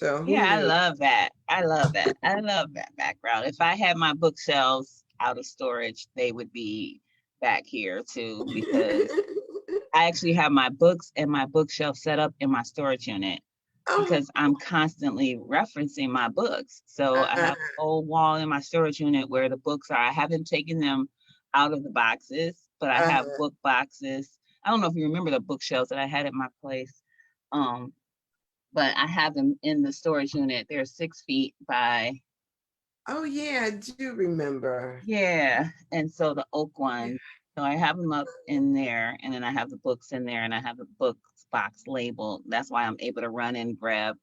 So who Yeah, I knew? love that. I love that. I love that background. If I had my bookshelves out of storage, they would be back here too, because I actually have my books and my bookshelf set up in my storage unit Oh, because I'm constantly referencing my books. So I have a whole wall in my storage unit where the books are. I haven't taken them out of the boxes, but I have uh-huh. book boxes. I don't know if you remember the bookshelves that I had at my place. Um, but I have them in the storage unit. They're 6 feet by, Oh yeah, I do remember. yeah. And so the oak ones. So I have them up in there, and then I have the books in there, and I have the books box labeled. That's why I'm able to run and grab,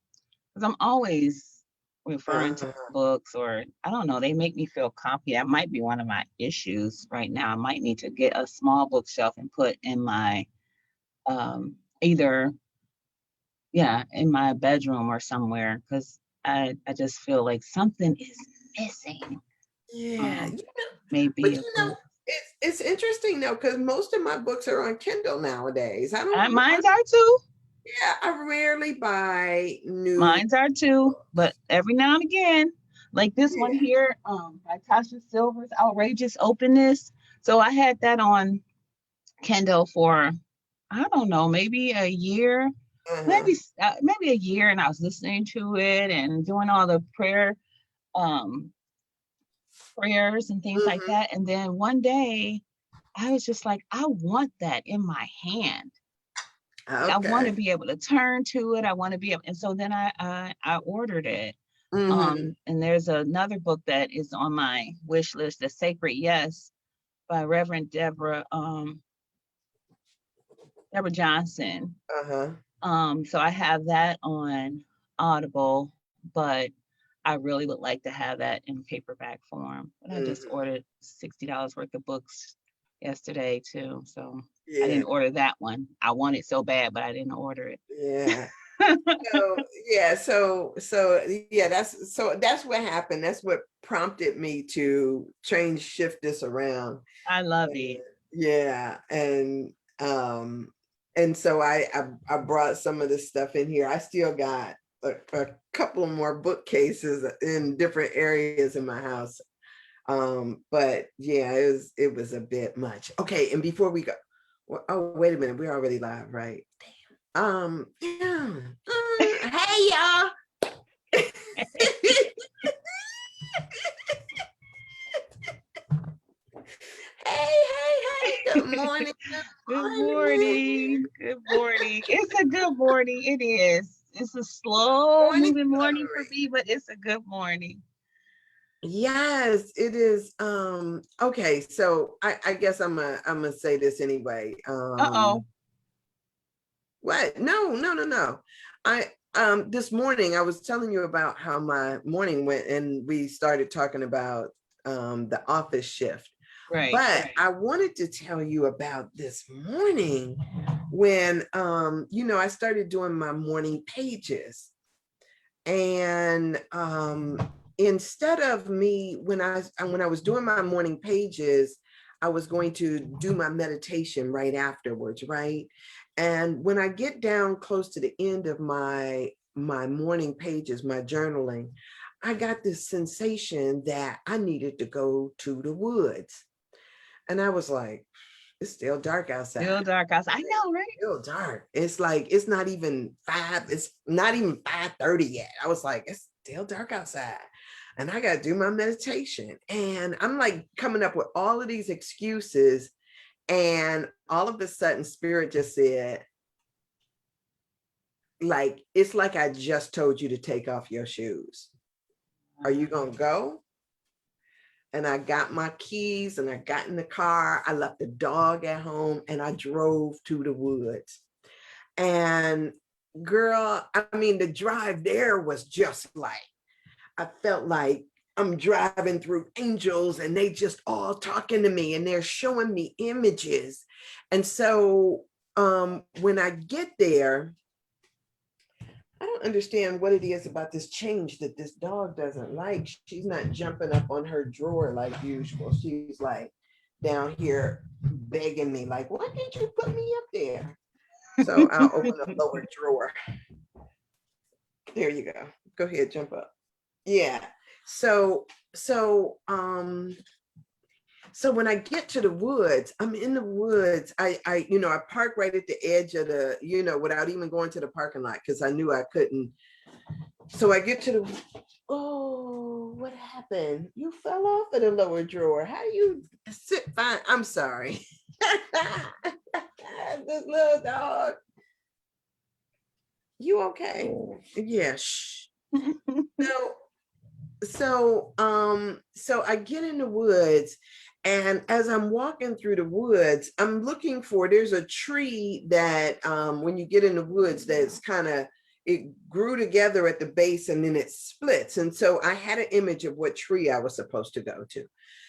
because I'm always referring to Uh-huh. books, or I don't know, they make me feel comfy. That might be one of my issues right now. I might need to get a small bookshelf and put in my either, yeah, in my bedroom or somewhere, because I just feel like something is missing. Yeah, Um, Maybe but a book. it's interesting though because most of my books are on Kindle nowadays. I don't. Mine's are too. Yeah, I rarely buy new. Mine's are too. But every now and again, like this one Yeah. here, by Tasha Silver's Outrageous Openness. So I had that on Kindle for, I don't know, maybe a year, Uh-huh. maybe a year, and I was listening to it and doing all the um prayers and things like Hmm. that. And then one day I was just like, I want that in my hand. Like I want to Okay. be able to turn to it. I want to be able, and so then I ordered it. Hmm. And there's another book that is on my wish list, The Sacred Yes by Reverend Deborah Johnson. Uh-huh. So I have that on Audible, but I really would like to have that in paperback form. But I just Hmm. ordered $60 worth of books yesterday too. So I Yeah. didn't order that one. I want it so bad, but I didn't order it. Yeah. So yeah, yeah, that's what happened. That's what prompted me to change shift this around. I love And, it. yeah, um and so I brought some of this stuff in here. I still got a couple of more bookcases in different areas in my house. But yeah, it was a bit much. Okay, and before we go, well, oh wait a minute, we're already live, right? Yeah. Hey y'all. Hey. Good morning. Good Good morning. morning. Good morning. It's a good morning. It is. It's a slow Morning moving morning for glory. me, but it's a good morning. Yes, it is. Okay, so I guess I'm gonna say this anyway. Uh oh. What? No. I this morning I was telling you about how my morning went and we started talking about the office shift. Right. But I wanted to tell you about this morning when I started doing my morning pages. And instead of me when I was doing my morning pages, I was going to do my meditation right afterwards, right? And when I get down close to the end of my morning pages, my journaling, I got this sensation that I needed to go to the woods. And I was like, it's still dark outside. Still dark outside. I know, right? Still dark. It's like it's not even it's not even 5:30 yet. I was like, it's still dark outside. And I gotta do my meditation. And I'm like coming up with all of these excuses. And all of a sudden, spirit just said, like, it's like I just told you to take off your shoes. Are you gonna go? And I got my keys and I got in the car. I left the dog at home and I drove to the woods. And girl, I mean, the drive there was just like, I felt like I'm driving through angels and they just all talking to me and they're showing me images. And so when I get there, I don't understand what it is about this change that this dog doesn't like. She's not jumping up on her drawer like usual. She's like down here begging me, like, why didn't you put me up there? So I'll open a lower drawer. There you go. Go ahead, jump up. Yeah. So so when I get to the woods, I'm in the woods. I park right at the edge of the, without even going to the parking lot because I knew I couldn't. So I get to the, oh, what happened? You fell off of the lower drawer. How do you sit fine? I'm sorry. This little dog. You okay? Yeah. Shh. So so I get in the woods, and as I'm walking through the woods, I'm looking for, there's a tree that when you get in the woods, that's kind of, it grew together at the base and then it splits. And so I had an image of what tree I was supposed to go to.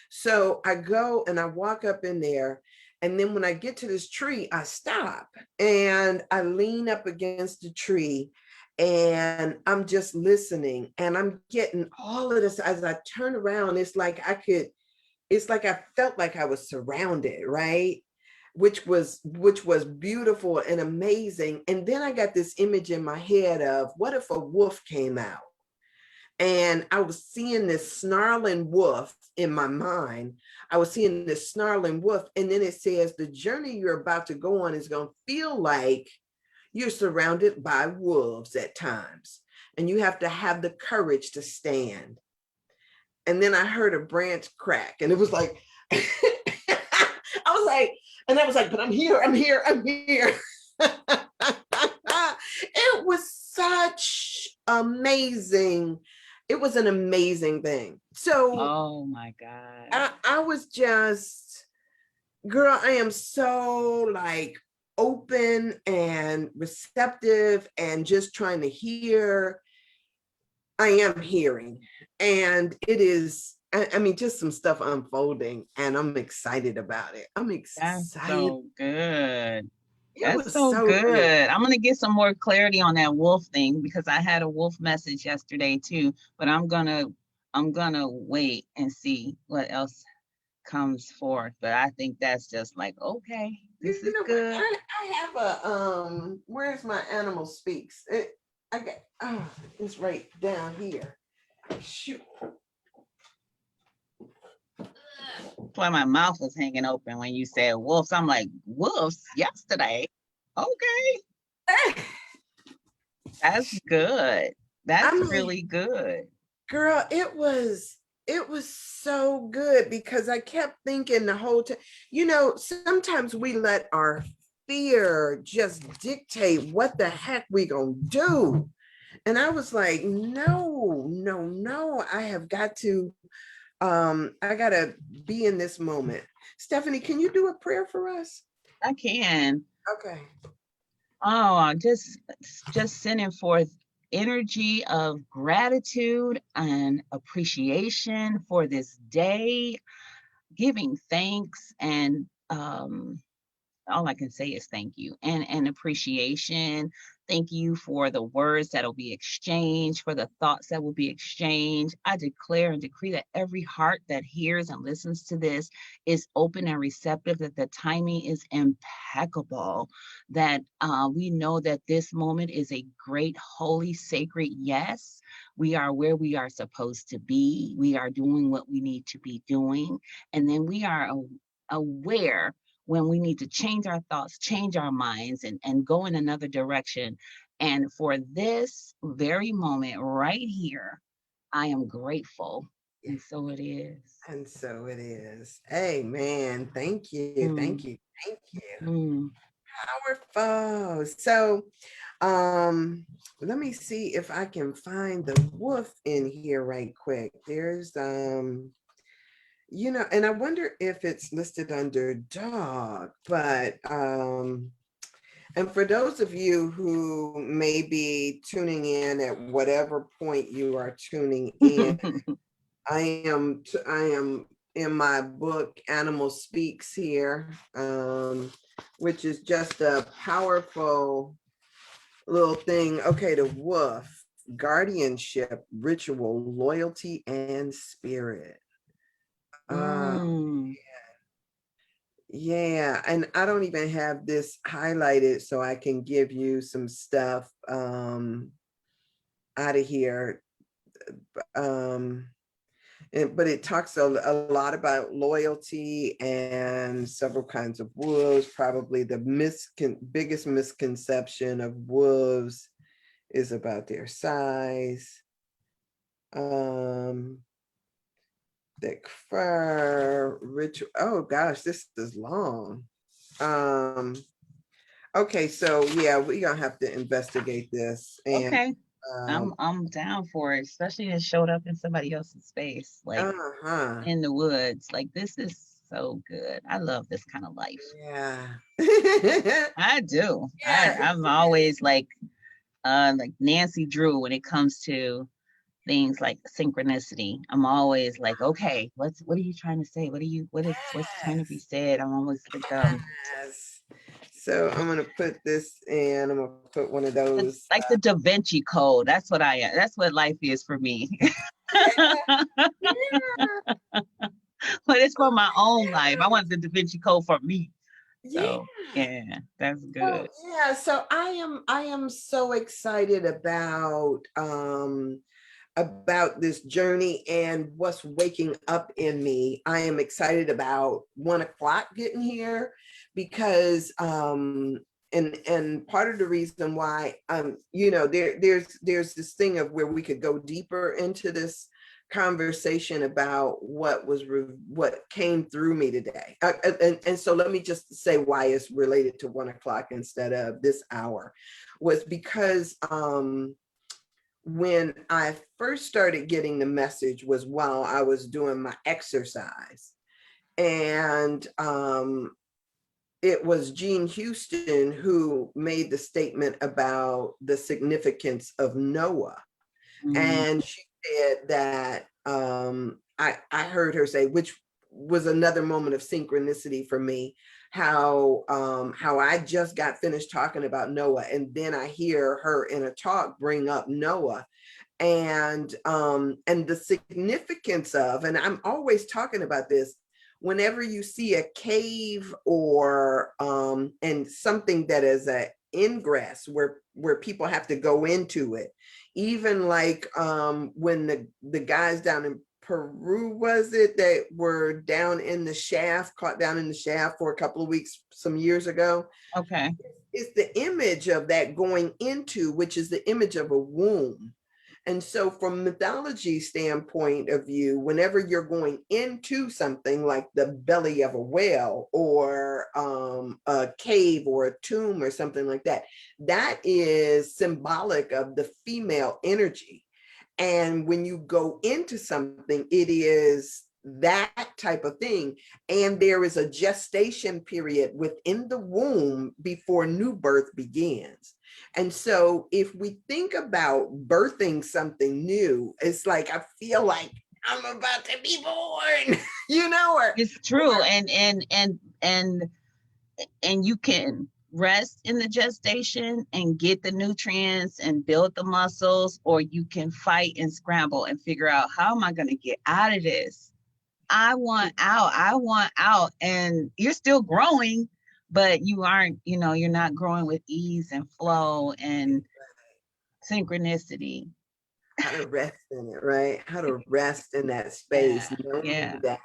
So I go and I walk up in there, and then when I get to this tree, I stop and I lean up against the tree, and I'm just listening, and I'm getting all of this. As I turn around, it's like I felt like I was surrounded, right? Which was beautiful and amazing. And then I got this image in my head of, what if a wolf came out? And I was seeing this snarling wolf in my mind. I was seeing this snarling wolf. And then it says, the journey you're about to go on is going to feel like you're surrounded by wolves at times, and you have to have the courage to stand. And then I heard a branch crack, and it was like, I was like, but I'm here, I'm here, I'm here. It was such amazing. It was an amazing thing. So Oh my God. I was just, girl, I am so like open and receptive and just trying to hear. I am hearing, and it is, I mean, just some stuff unfolding, and I'm excited about it. I'm That's excited. so good. It That's was so so good. good. I'm gonna get some more clarity on that wolf thing because I had a wolf message yesterday too, but I'm gonna wait and see what else comes forth. But I think that's just like, okay, this You is know what? good. I have a where's my animal speaks? I got, oh, it's right down here. Shoot. That's why my mouth was hanging open when you said wolves. I'm like, wolves yesterday. Okay, that's good. I That's mean, really good. girl, it was so good because I kept thinking the whole time, sometimes we let our fear just dictate what the heck we gonna do. And I was like, no, no, no, I gotta be in this moment. Stephanie, can you do a prayer for us? I can. Okay. Oh, just sending forth energy of gratitude and appreciation for this day, giving thanks and all I can say is thank you and appreciation. Thank you for the words that'll be exchanged, for the thoughts that will be exchanged. I declare and decree that every heart that hears and listens to this is open and receptive, that the timing is impeccable, that we know that this moment is a great, holy, sacred yes. We are where we are supposed to be. We are doing what we need to be doing. And then we are aware when we need to change our thoughts, change our minds, and go in another direction. And for this very moment right here, I am grateful. And so it is. And so it is. Amen. Thank you. Mm, Thank you. Thank you. mm. Powerful. So let me see if I can find the wolf in here right quick. There's and I wonder if it's listed under dog, but and for those of you who may be tuning in at whatever point you are tuning in, I am in my book Animal Speaks here, which is just a powerful little thing. Okay, the wolf, guardianship, ritual, loyalty, and spirit. Uh, Mm. yeah, and I don't even have this highlighted so I can give you some stuff. out of here. But it talks a lot about loyalty and several kinds of wolves. Probably the biggest misconception of wolves is about their size. Thick fur, rich. Oh gosh, this is long. Okay, so yeah, we're gonna have to investigate this. And Okay. I'm down for it, especially it showed up in somebody else's space, like uh-huh. in the woods. Like this is so good. I love this kind of life. Yeah. I do. Yeah. I'm always like Nancy Drew when it comes to things like synchronicity. I'm always like, okay, what are you trying to say? What's trying to be said? I'm always like Yes. So I'm gonna put this in. I'm gonna put one of those. like the Da Vinci Code. That's what I am. That's what life is for me. Yeah. But it's for my own life. I want the Da Vinci Code for me. Yeah. So yeah, that's So, good. yeah. So I am so excited about this journey and what's waking up in me. I am excited about 1 o'clock getting here because and part of the reason why there's this thing of where we could go deeper into this conversation about what came through me today. And so let me just say why it's related to 1 o'clock instead of this hour was because when I first started getting the message was while I was doing my exercise. And it was Jean Houston who made the statement about the significance of Noah. And she said that I heard her say, which was another moment of synchronicity for me, how I just got finished talking about Noah, and then I hear her in a talk bring up Noah and the significance of, and I'm always talking about this, whenever you see a cave or and something that is a ingress where people have to go into it, even like when the guys down in Peru, was it, that were down in the shaft, caught down in the shaft for a couple of weeks some years ago. Okay. It's the image of that going into, which is the image of a womb. And so from mythology standpoint of view, whenever you're going into something like the belly of a whale or a cave or a tomb or something like that, that is symbolic of the female energy. And when you go into something, it is that type of thing. And there is a gestation period within the womb before new birth begins. And so if we think about birthing something new, it's like, I feel like I'm about to be born, or It's true. And you can rest in the gestation and get the nutrients and build the muscles, or you can fight and scramble and figure out, how am I going to get out of this? I want out. And you're still growing, but you aren't, you're not growing with ease and flow and synchronicity. how to rest in it, right? How to rest in that Yeah. space, knowing Yeah. that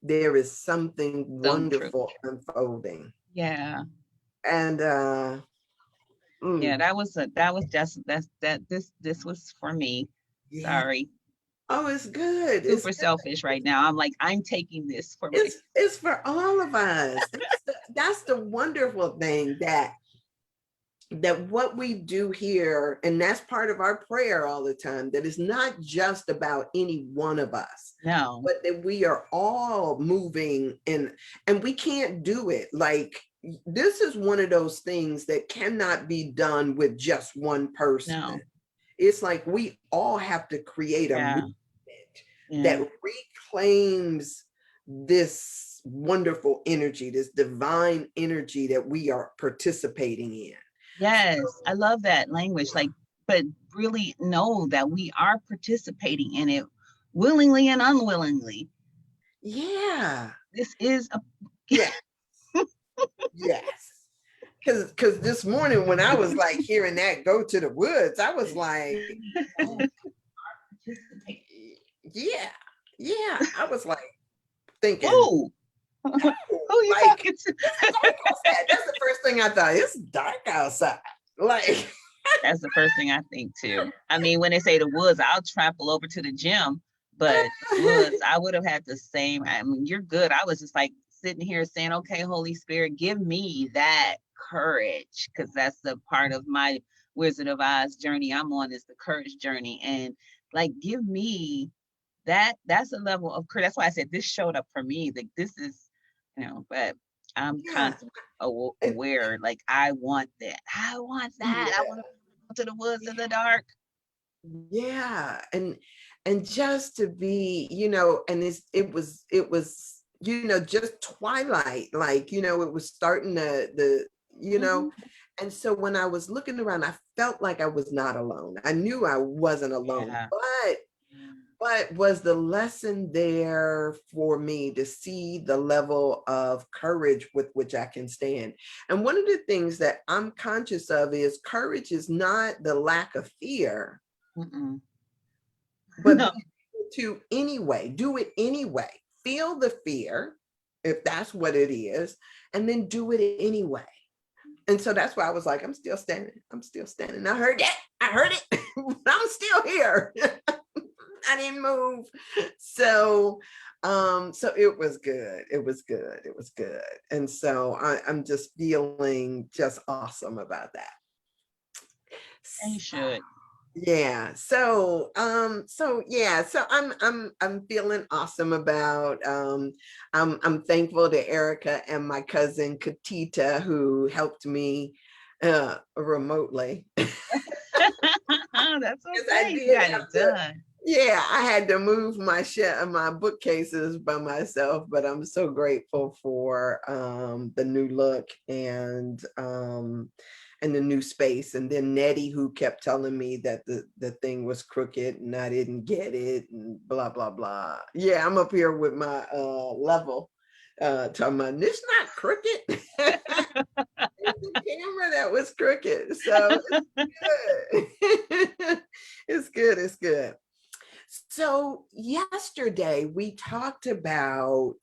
there is something So true. wonderful unfolding. Yeah. And Yeah, this was for me. yeah. Sorry. Oh, it's good. It's Super good. selfish right now. I'm like, I'm taking this for my. It's for all of us. That's the wonderful thing, that what we do here, and that's part of our prayer all the time, that is not just about any one of us, No. but that we are all moving in, and we can't do it like, this is one of those things that cannot be done with just one person. No. It's like we all have to create a Yeah. movement Yeah. that reclaims this wonderful energy, this divine energy that we are participating in. Yes, I love that language. Like, but really know that we are participating in it willingly and unwillingly. Yeah. This is a Yeah. Yes. because this morning when I was like hearing that go to the woods, I was like, oh, yeah, yeah. I was like thinking, Who? oh, Who you like talking to? it's dark outside. That's the first thing I thought. It's dark outside. Like, That's the first thing I think too. I mean, when they say the woods, I'll trample over to the gym, but woods, I would have had the same. I mean, you're good. I was just like sitting here saying, okay, Holy Spirit, give me that courage, because that's the part of my Wizard of Oz journey I'm on, is the courage journey. And like, give me that. That's a level of courage. That's why I said this showed up for me. Like, this is, but I'm yeah, constantly and, aware, like, I want that. I want that. I yeah, want to to the woods in the dark. yeah, and just to be, and it was, just twilight, like, it was starting Mhm. and so when I was looking around, I felt like I was not alone. I knew I wasn't alone, Yeah. but was the lesson there for me to see the level of courage with which I can stand? And one of the things that I'm conscious of is courage is not the lack of fear, Mm-mm. but No. be able to anyway, do it anyway. Feel the fear, if that's what it is, and then do it anyway. And so that's why I was like, I'm still standing. I'm still standing. I heard that. I heard it. But I'm still here. I didn't move. So so it was good. It was good. It was good. And so I'm just feeling just awesome about that. And you should. Yeah. So yeah, so I'm feeling awesome about I'm thankful to Erica and my cousin Katita who helped me remotely. That's Because I okay. You did got it have to, done. yeah, I had to move my bookcases by myself, but I'm so grateful for the new look and the new space. And then Nettie, who kept telling me that the thing was crooked and I didn't get it and blah blah blah. Yeah, I'm up here with my level talking about it's not crooked. It's the camera that was crooked. So it's good. It's good. It's good. So yesterday we talked about,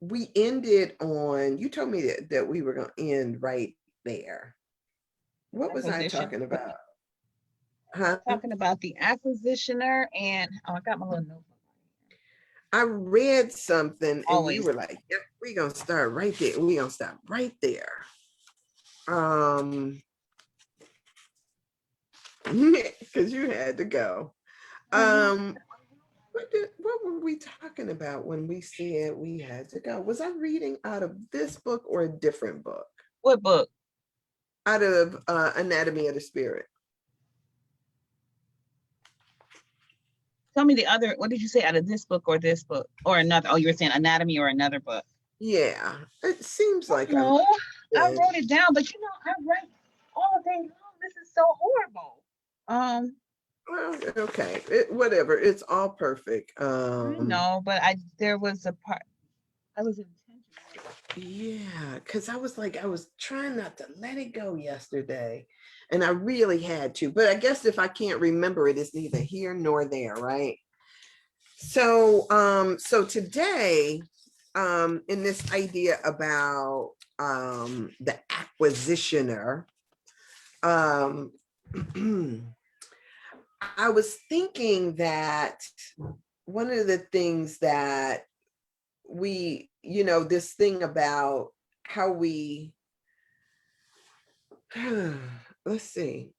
we ended on, you told me that we were going to end right there. What was I Acquisition. talking about? Huh? Talking about the acquisitioner, and oh, I got my little notebook. I read something and you Always. were like, yep, we're going to start right there. We're going to stop right there. Um, because you had to go. Mhm. Um, what were we talking about when we said we had to go? Was I reading out of this book or a different book? What book? Out of Anatomy of the Spirit. Tell me the other. What did you say, out of this book or this book or another? Oh, you were saying anatomy or another book. Yeah, it seems like I might No, I have been. wrote it down, but I write all day long. This is so horrible. Well, okay, whatever. It's all perfect. I know, but there was a part I was intentional. Yeah, because I was like, I was trying not to let it go yesterday, and I really had to. But I guess if I can't remember it, it's neither here nor there, right? So today, in this idea about the acquisitioner, um, I was thinking that one of the things that this thing about how we, let's see,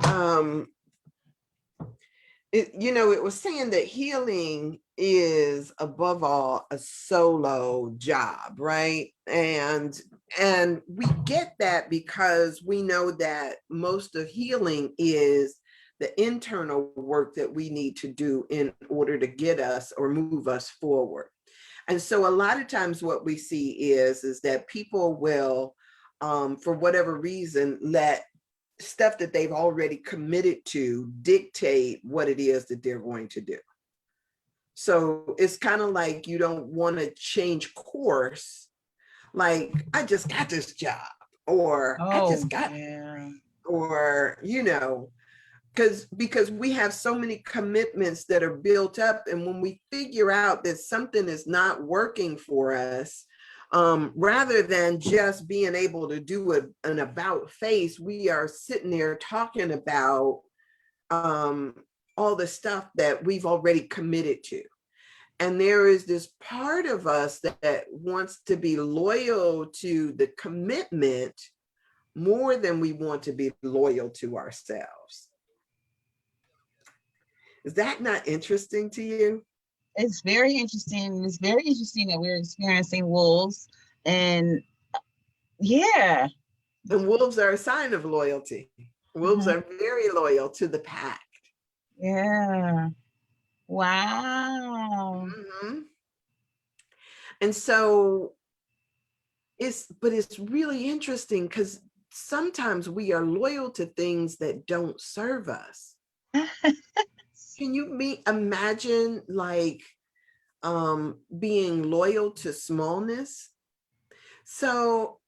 um, it was saying that healing is above all a solo job, right? And we get that because we know that most of healing is the internal work that we need to do in order to get us or move us forward. And so a lot of times what we see is that people will, for whatever reason, let stuff that they've already committed to dictate what it is that they're going to do. So it's kind of like you don't want to change course. Like, I just got this job. or I Oh, just got, yeah. or, because we have so many commitments that are built up. And when we figure out that something is not working for us, rather than just being able to do an about face, we are sitting there talking about all the stuff that we've already committed to. And there is this part of us that wants to be loyal to the commitment more than we want to be loyal to ourselves. Is that not interesting to you? It's very interesting. It's very interesting that we're experiencing wolves. And yeah. And wolves are a sign of loyalty. Wolves Mhm. are very loyal to the pack. Yeah. Wow. Mhm. And so it's really interesting because sometimes we are loyal to things that don't serve us. Can you imagine like being loyal to smallness? So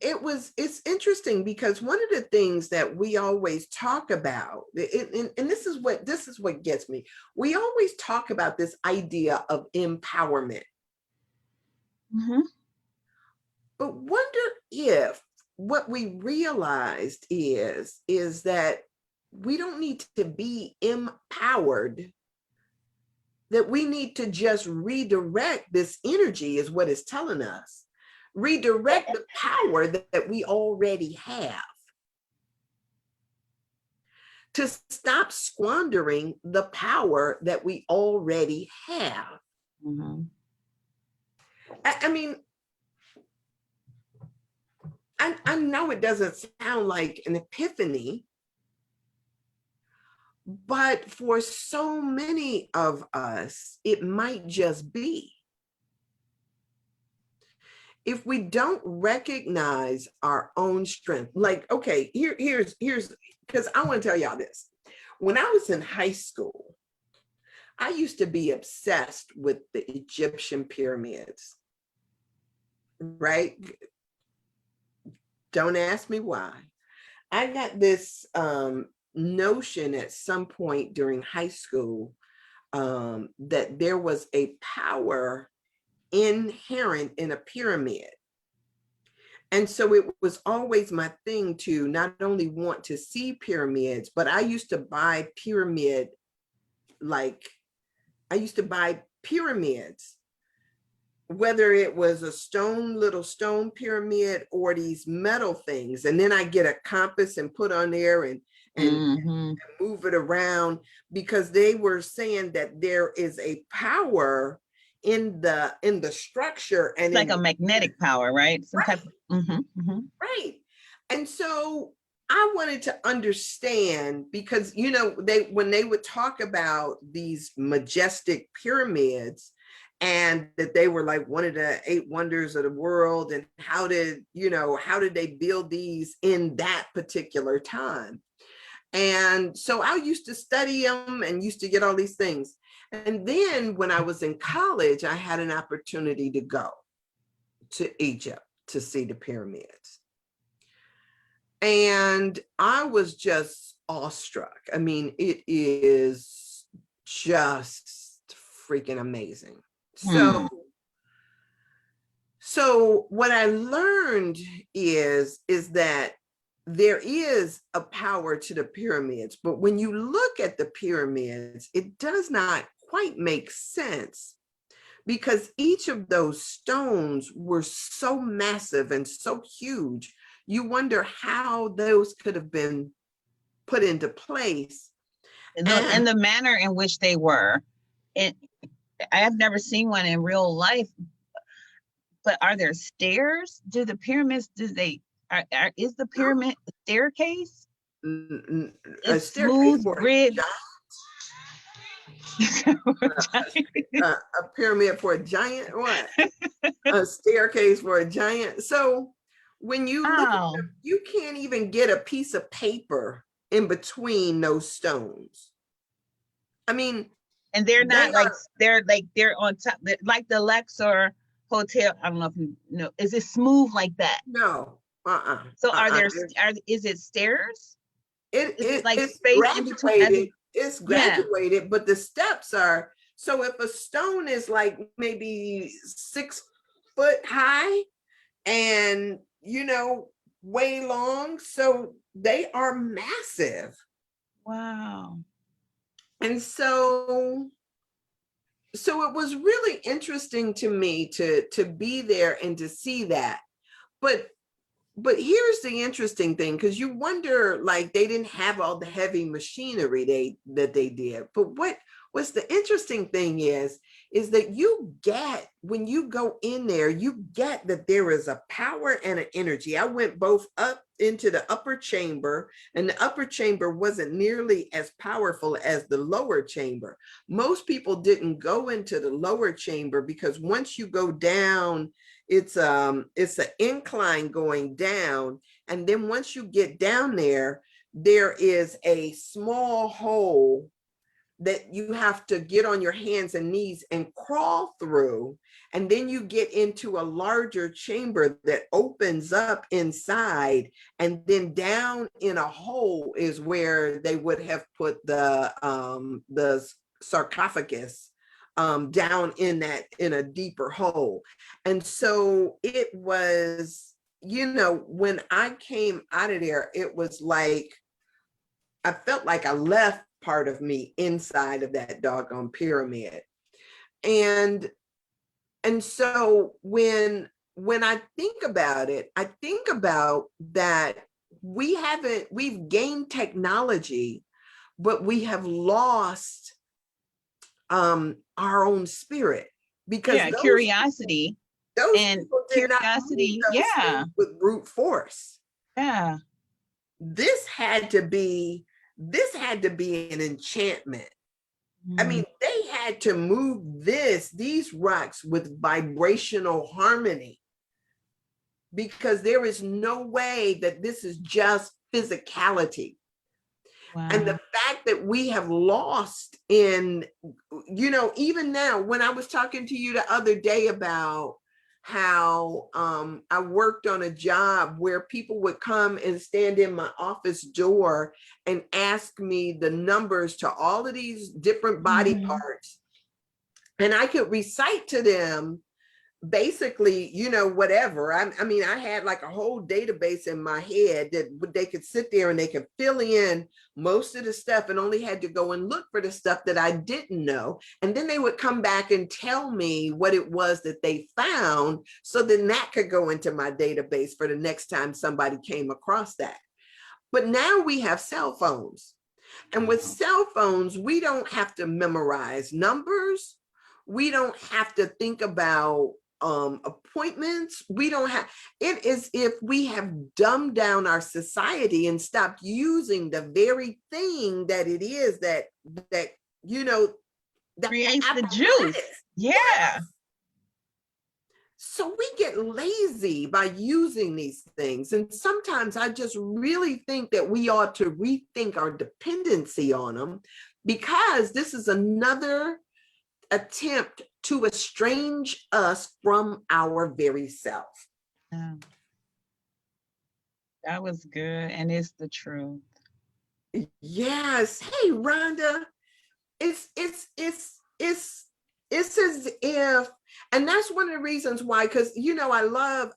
it's interesting because one of the things that we always talk about, and this is what gets me. We always talk about this idea of empowerment, Mhm. but wonder if what we realized is that we don't need to be empowered, that we need to just redirect this energy, is what it's telling us. Redirect the power that we already have, to stop squandering the power that we already have. Mhm. I mean, I know it doesn't sound like an epiphany, but for so many of us, it might just be. If we don't recognize our own strength, like, okay, here's because I want to tell y'all this. When I was in high school, I used to be obsessed with the Egyptian pyramids, right? Don't ask me why. I got this notion at some point during high school that there was a power inherent in a pyramid. And so it was always my thing to not only want to see pyramids, but I used to buy like, I used to buy pyramids, whether it was a little stone pyramid or these metal things. And then I get a compass and put on there and Mhm. move it around, because they were saying that there is a power in the structure and It's like in a the, magnetic power, right? Some type right, of. Mhm. Mhm. right. And so I wanted to understand, because they, when they would talk about these majestic pyramids, and that they were like one of the 8 wonders of the world, and how did they build these in that particular time? And so I used to study them and used to get all these things. And then when I was in college, I had an opportunity to go to Egypt to see the pyramids. And I was just awestruck. I mean, it is just freaking amazing. Hmm. So what I learned is that there is a power to the pyramids, but when you look at the pyramids, it does not quite make sense, because each of those stones were so massive and so huge. You wonder how those could have been put into place. And And the manner in which they were. It, I have never seen one in real life, but are there stairs? Do the pyramids, is the pyramid a staircase? a It's staircase smooth for grid. a pyramid for a giant, what? A staircase for a giant. So when you look at Wow. them, you can't even get a piece of paper in between those stones. I mean, And they're they not like, are they're on top, like the Luxor hotel, I don't know if you know, is it smooth like that? No, So There's, is it stairs? Is it like it's space in between as a, graduated. It's yeah. graduated, but the steps are, so if a stone is like maybe 6 foot high and, way long, so they are massive. Wow. And so it was really interesting to me to be there and to see that. But here's the interesting thing, because you wonder, like, they didn't have all the heavy machinery they did. But what was the interesting thing is that you get, when you go in there, you get that there is a power and an energy. I went both up into the upper chamber, and the upper chamber wasn't nearly as powerful as the lower chamber. Most people didn't go into the lower chamber because once you go down, it's an incline going down, and then once you get down there is a small hole that you have to get on your hands and knees and crawl through. And then you get into a larger chamber that opens up inside. And then down in a hole is where they would have put the sarcophagus, down in a deeper hole. And so it was, when I came out of there, it was like, I felt like I left part of me inside of that doggone pyramid. And so when I think about it, I think about that we've gained technology, but we have lost our own spirit, because Yeah, curiosity those and people did not move curiosity. those Yeah. things with brute force. Yeah. This had to be an enchantment. I mean, they had to move these rocks with vibrational harmony, because there is no way that this is just physicality. Wow. And the fact that we have lost in, even now, when I was talking to you the other day about how I worked on a job where people would come and stand in my office door and ask me the numbers to all of these different body parts. And I could recite to them basically, whatever. I mean, I had like a whole database in my head that they could sit there and they could fill in most of the stuff, and only had to go and look for the stuff that I didn't know. And then they would come back and tell me what it was that they found. So then that could go into my database for the next time somebody came across that. But now we have cell phones. And with cell phones, we don't have to memorize numbers. We don't have to think about appointments. We don't have, it is if we have dumbed down our society and stopped using the very thing that it is that that creates the juice. Yeah. So we get lazy by using these things. And sometimes I just really think that we ought to rethink our dependency on them, because this is another attempt to estrange us from our very self. Yeah. That was good. And it's the truth. Yes. Hey, Rhonda, it's as if, and that's one of the reasons why, because I love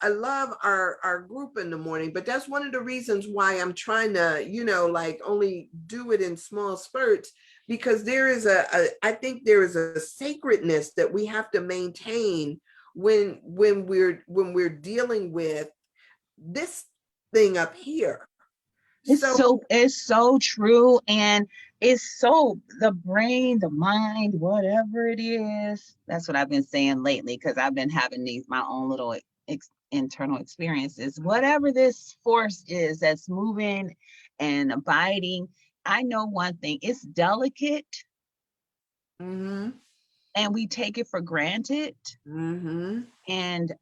our group in the morning, but that's one of the reasons why I'm trying to like only do it in small spurts, because there is I think there is a sacredness that we have to maintain when we're dealing with this thing up here. It's so true. And it's so the brain, the mind, whatever it is. That's what I've been saying lately, because I've been having my own little internal experiences. Whatever this force is that's moving and abiding, I know one thing, it's delicate. Mm-hmm. And we take it for granted. Mm-hmm. And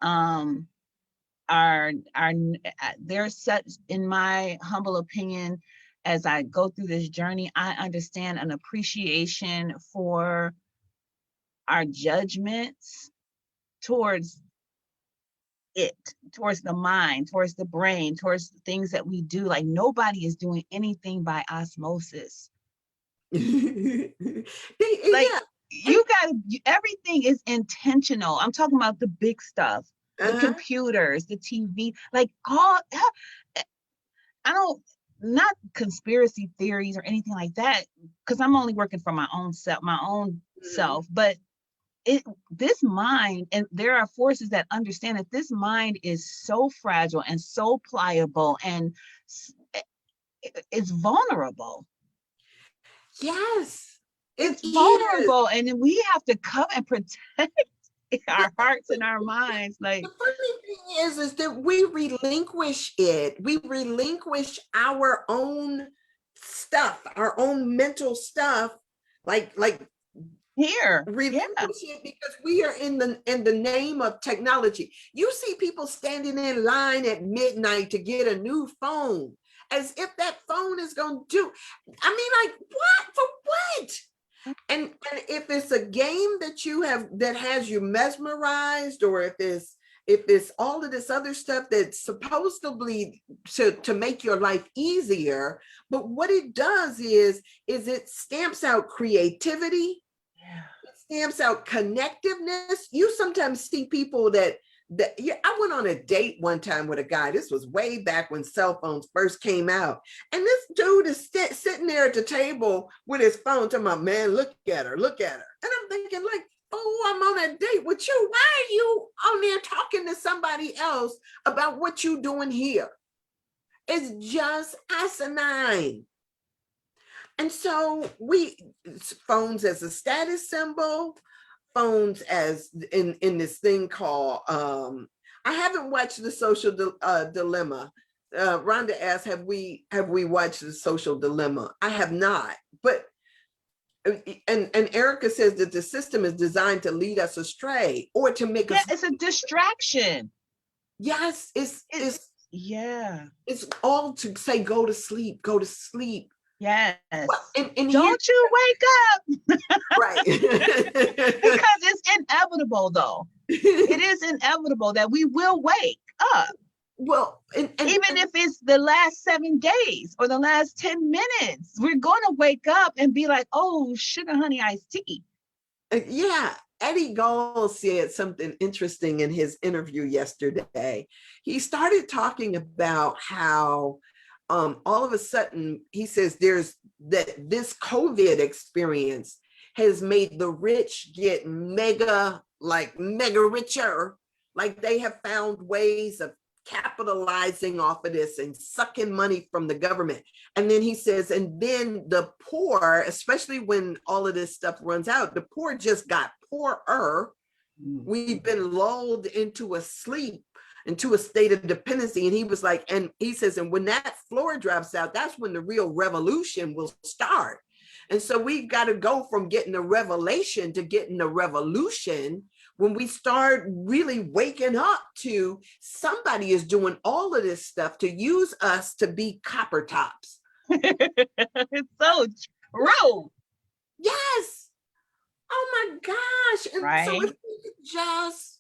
our there's such, in my humble opinion, as I go through this journey, I understand an appreciation for our judgments towards it, towards the mind, towards the brain, towards the things that we do. Like nobody is doing anything by osmosis. Like Yeah. you got everything is intentional. I'm talking about the big stuff, the Uh-huh. computers, the TV, like all. I don't, not conspiracy theories or anything like that, because I'm only working for my own Mhm. self. But this mind, and there are forces that understand that this mind is so fragile and so pliable, and it's vulnerable. Yes, it It's is. vulnerable, and then we have to come and protect our hearts and our minds. The Like, funny thing is that we relinquish it. We relinquish our own stuff, our own mental stuff, like here, yeah, relinquish it because we are in the name of technology. You see people standing in line at midnight to get a new phone, as if that phone is going to do. I mean, like what for what? And if it's a game that you have that has you mesmerized, or if it's all of this other stuff that's supposedly to make your life easier, but what it does is it stamps out creativity, yeah, stamps out connectiveness. You sometimes see people that yeah, I went on a date one time with a guy. This was way back when cell phones first came out. And this dude is sitting there at the table with his phone talking about, man, look at her, look at her. And I'm thinking like, oh, I'm on a date with you. Why are you on there talking to somebody else about what you doing here? It's just asinine. And so we phones as a status symbol, phones as in this thing called I haven't watched the dilemma. Rhonda asked, have we watched the social dilemma? I have not, but and Erica says that the system is designed to lead us astray or to make yeah. us. It's a distraction. Yes, it's It, it's yeah. it's all to say go to sleep, go to sleep. Yes. Well, and here, Don't you wake up, right. because it's inevitable though. It is inevitable that we will wake up, Well, even if it's the last 7 days or the last 10 minutes. We're going to wake up and be like, oh, sugar honey iced tea. yeah, Eddie Gall said something interesting in his interview yesterday. He started talking about how all of a sudden he says there's that this COVID experience has made the rich get mega richer. Like they have found ways of capitalizing off of this and sucking money from the government. And then he says, and then the poor, especially when all of this stuff runs out, the poor just got poorer. We've been lulled into a sleep, into a state of dependency. And he was like, and he says, and when that floor drops out, that's when the real revolution will start. And so we've got to go from getting a revelation to getting a revolution when we start really waking up to somebody is doing all of this stuff to use us to be copper tops. It's so true. Yes. Oh my gosh. And so if Right? we could just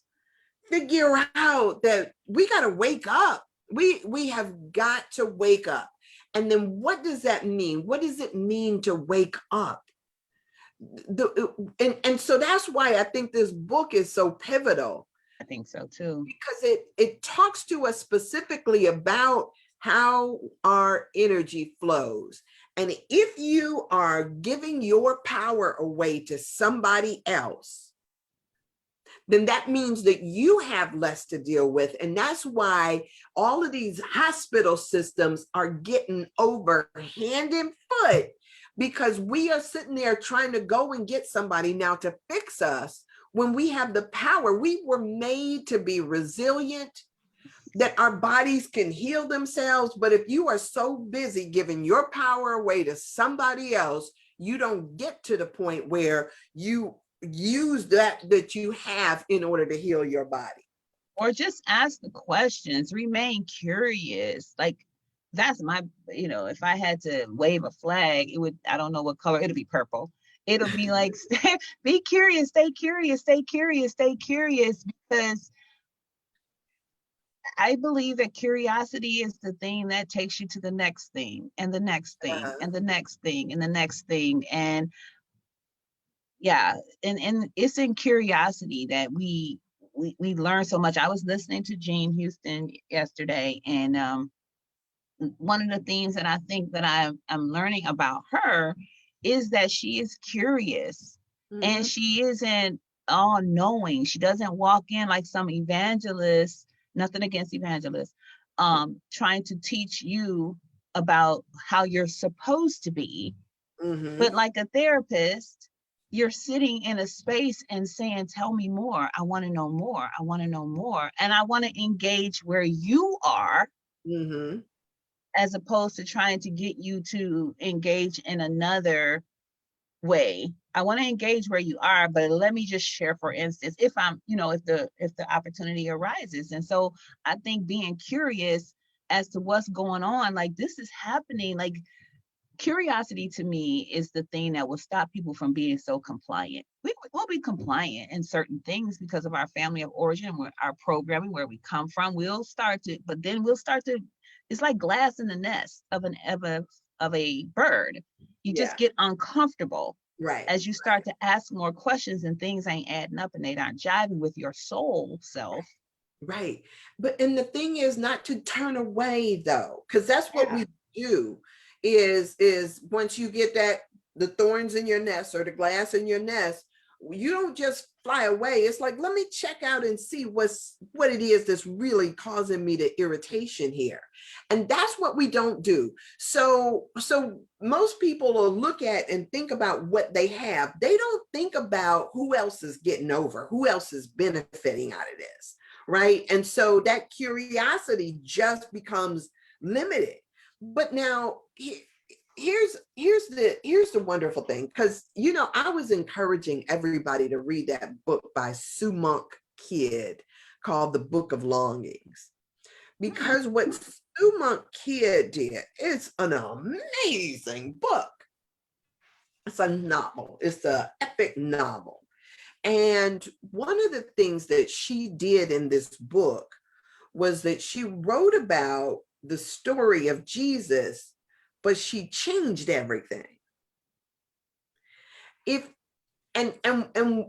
figure out that we got to wake up, we have got to wake up. And then what does that mean? What does it mean to wake up? And so that's why I think this book is so pivotal, I think so too. because it talks to us specifically about how our energy flows. And if you are giving your power away to somebody else, then that means that you have less to deal with. And that's why all of these hospital systems are getting over hand and foot, because we are sitting there trying to go and get somebody now to fix us when we have the power. We were made to be resilient, that our bodies can heal themselves. But if you are so busy giving your power away to somebody else, you don't get to the point where you use that you have in order to heal your body. Or just ask the questions, remain curious. Like that's my, if I had to wave a flag, it would, I don't know what color, it'll be purple. It'll be like, be curious, stay curious, stay curious, stay curious, because I believe that curiosity is the thing that takes you to the next thing and the next thing and the next thing and the next thing. And yeah, and it's in curiosity that we learn so much. I was listening to Jean Houston yesterday, and one of the things that I think that I'm learning about her is that she is curious, and she isn't all knowing. She doesn't walk in like some evangelist, nothing against evangelists, trying to teach you about how you're supposed to be. But like a therapist, you're sitting in a space and saying, tell me more. I want to know more. I want to know more. And I want to engage where you are, as opposed to trying to get you to engage in another way. I want to engage where you are, but let me just share, for instance, if I'm, if the opportunity arises. And so I think being curious as to what's going on, like this is happening, like curiosity to me is the thing that will stop people from being so compliant. We'll be compliant in certain things because of our family of origin, our programming, where we come from. But then we'll start to, it's like glass in the nest of a bird. You just get uncomfortable as you start to ask more questions, and things ain't adding up and they aren't jiving with your soul self. Right. And the thing is not to turn away though, because that's what we do is once you get the thorns in your nest or the glass in your nest, you don't just fly away. It's like, let me check out and see what it is that's really causing me the irritation here. And that's what we don't do. So most people will look at and think about what they have. They don't think about who else is getting over, who else is benefiting out of this. Right. And so that curiosity just becomes limited. But now here's the wonderful thing, because I was encouraging everybody to read that book by Sue Monk Kidd called The Book of Longings, because what Sue Monk Kidd did is an amazing book. It's a novel. It's an epic novel. And one of the things that she did in this book was that she wrote about the story of Jesus, but she changed everything. And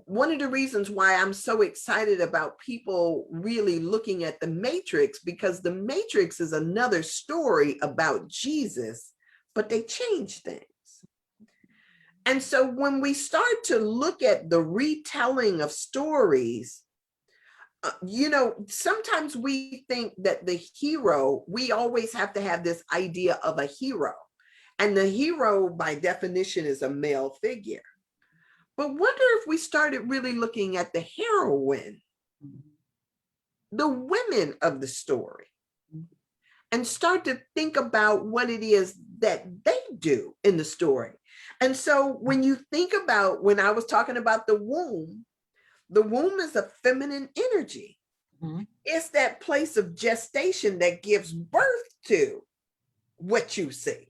one of the reasons why I'm so excited about people really looking at the Matrix, because the Matrix is another story about Jesus, but they changed things. And so when we start to look at the retelling of stories, sometimes we think that we always have to have this idea of a hero. And the hero, by definition, is a male figure. But wonder if we started really looking at the heroine, the women of the story, and start to think about what it is that they do in the story. And so when you think about, when I was talking about the womb is a feminine energy. It's that place of gestation that gives birth to what you see.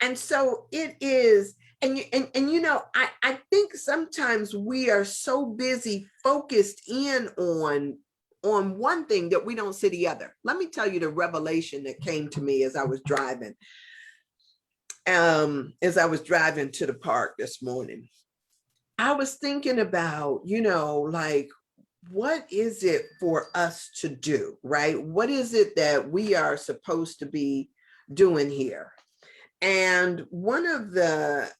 And so it is, and I think sometimes we are so busy focused in on one thing that we don't see the other. Let me tell you the revelation that came to me as I was driving. As I was driving to the park this morning, I was thinking about, like, what is it for us to do, right? What is it that we are supposed to be doing here? And one of the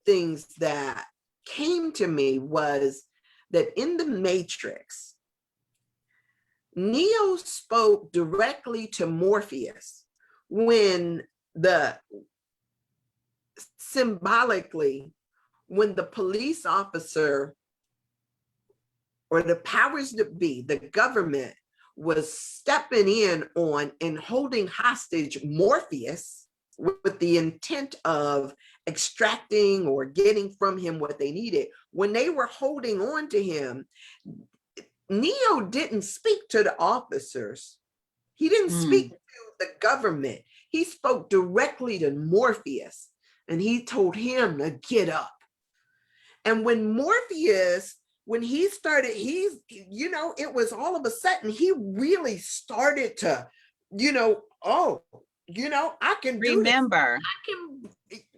things that came to me was that in the Matrix, Neo spoke directly to Morpheus when symbolically, when the police officer or the powers that be, the government, was stepping in on and holding hostage Morpheus with the intent of extracting or getting from him what they needed. When they were holding on to him, Neo didn't speak to the officers. He didn't speak to the government. He spoke directly to Morpheus, and he told him to get up. And when Morpheus when he started, it was all of a sudden, he really started to, oh, I can do this. Remember, I can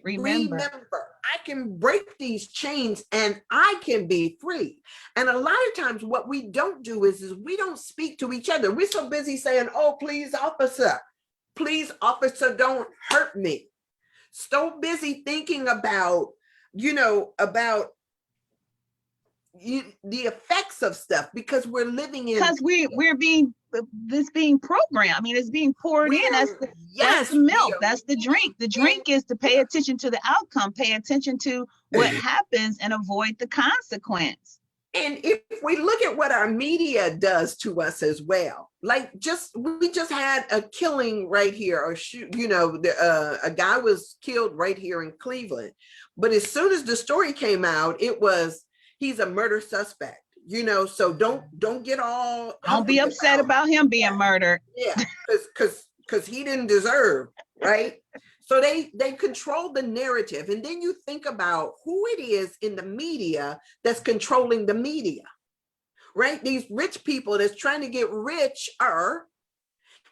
remember. remember. I can break these chains and I can be free. And a lot of times what we don't do is we don't speak to each other. We're so busy saying, oh, please, officer, don't hurt me. So busy thinking about, about the effects of stuff, because we're living in, Because we're being, this being programmed. I mean, it's being poured in. That's yes, the milk. That's the drink. The drink is to pay attention to the outcome, pay attention to what happens, and avoid the consequence. And if we look at what our media does to us as well, like we just had a killing right here, or a guy was killed right here in Cleveland. But as soon as the story came out, it was, he's a murder suspect. So don't get all, don't be upset about him being murdered. Yeah, because he didn't deserve, right? So they control the narrative. And then you think about who it is in the media that's controlling the media, right? These rich people that's trying to get richer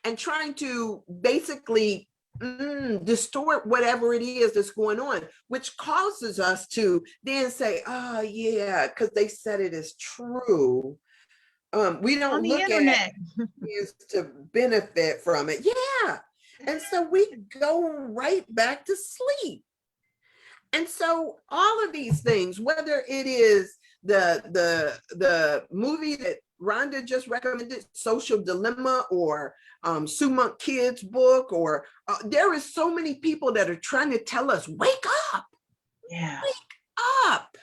and trying to basically distort whatever it is that's going on, which causes us to then say, oh yeah, because they said it is true. We don't look at is to benefit from it. Yeah. And so we go right back to sleep. And so all of these things, whether it is the movie that Rhonda just recommended, Social Dilemma, or Sue Monk Kid's book, or there is so many people that are trying to tell us, wake up. Yeah. Wake up.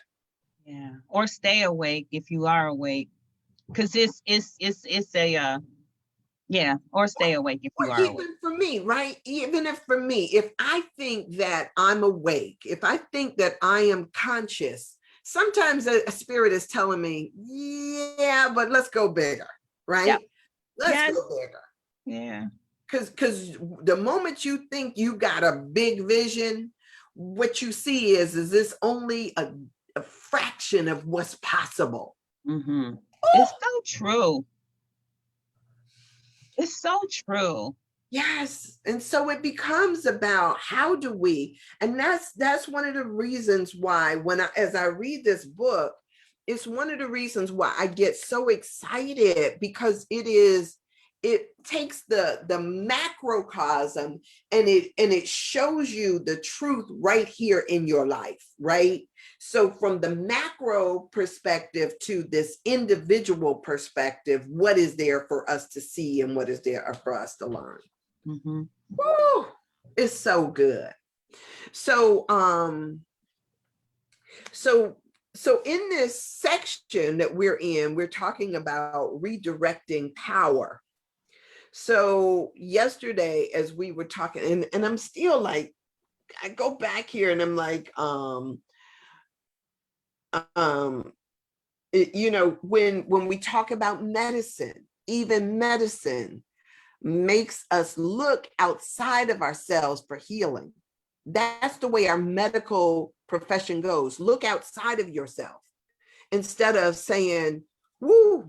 Yeah. Or stay awake if you are awake. Because it's a yeah, or stay awake if you are awake. Even for me, right? Even if for me, if I think that I'm awake, if I think that I am conscious, sometimes a spirit is telling me, yeah, but let's go bigger, right? Yep. Let's go bigger. Yeah. Because the moment you think you got a big vision, what you see is this only a fraction of what's possible. Mm-hmm. It's so true. It's so true. Yes. And so it becomes about how do we, and that's one of the reasons why as I read this book, it's one of the reasons why I get so excited, because it takes the macrocosm and it shows you the truth right here in your life, right? So from the macro perspective to this individual perspective, what is there for us to see and what is there for us to learn? Mm-hmm. Woo, it's so good. So so in this section that we're in, we're talking about redirecting power. So yesterday, as we were talking, and I'm still like, I go back here and I'm like, when we talk about medicine, even medicine makes us look outside of ourselves for healing. That's the way our medical profession goes. Look outside of yourself instead of saying, woo,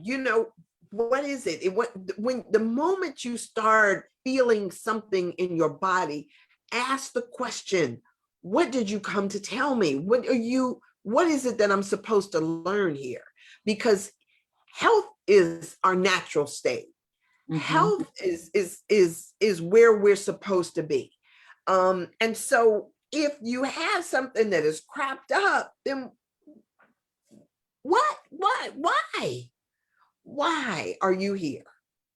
what is it? When the moment you start feeling something in your body, ask the question, what did you come to tell me? What is it that I'm supposed to learn here? Because health is our natural state. Mm-hmm. Health is where we're supposed to be. And so if you have something that is cropped up, then why are you here?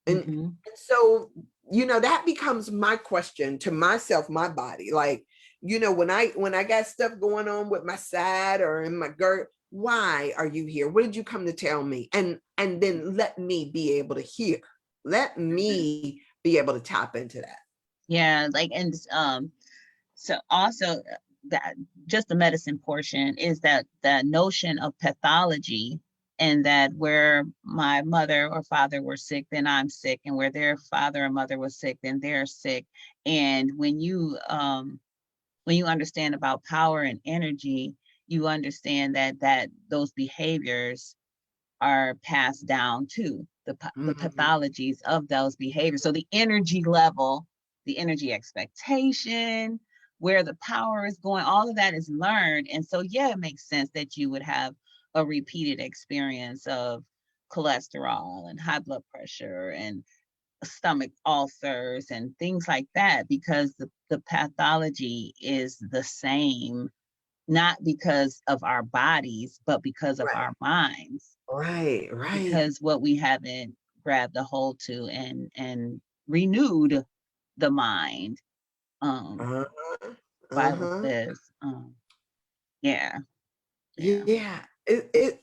And so, that becomes my question to myself, my body. Like, when I got stuff going on with my side or in my gut, why are you here? What did you come to tell me? And then let me be able to hear. Let me be able to tap into that. Yeah, so also that just the medicine portion is that the notion of pathology, and that where my mother or father were sick, then I'm sick, and where their father or mother was sick, then they're sick. And when you understand about power and energy, you understand that those behaviors are passed down too, the Mhm. pathologies of those behaviors. So the energy level, the energy expectation, where the power is going, all of that is learned. And so, yeah, it makes sense that you would have a repeated experience of cholesterol and high blood pressure and stomach ulcers and things like that, because the pathology is the same, not because of our bodies, but because of Right, our minds, right, right. because what we haven't grabbed a hold to and renewed the mind Uh-huh, by with uh-huh. this. Yeah, yeah. Yeah.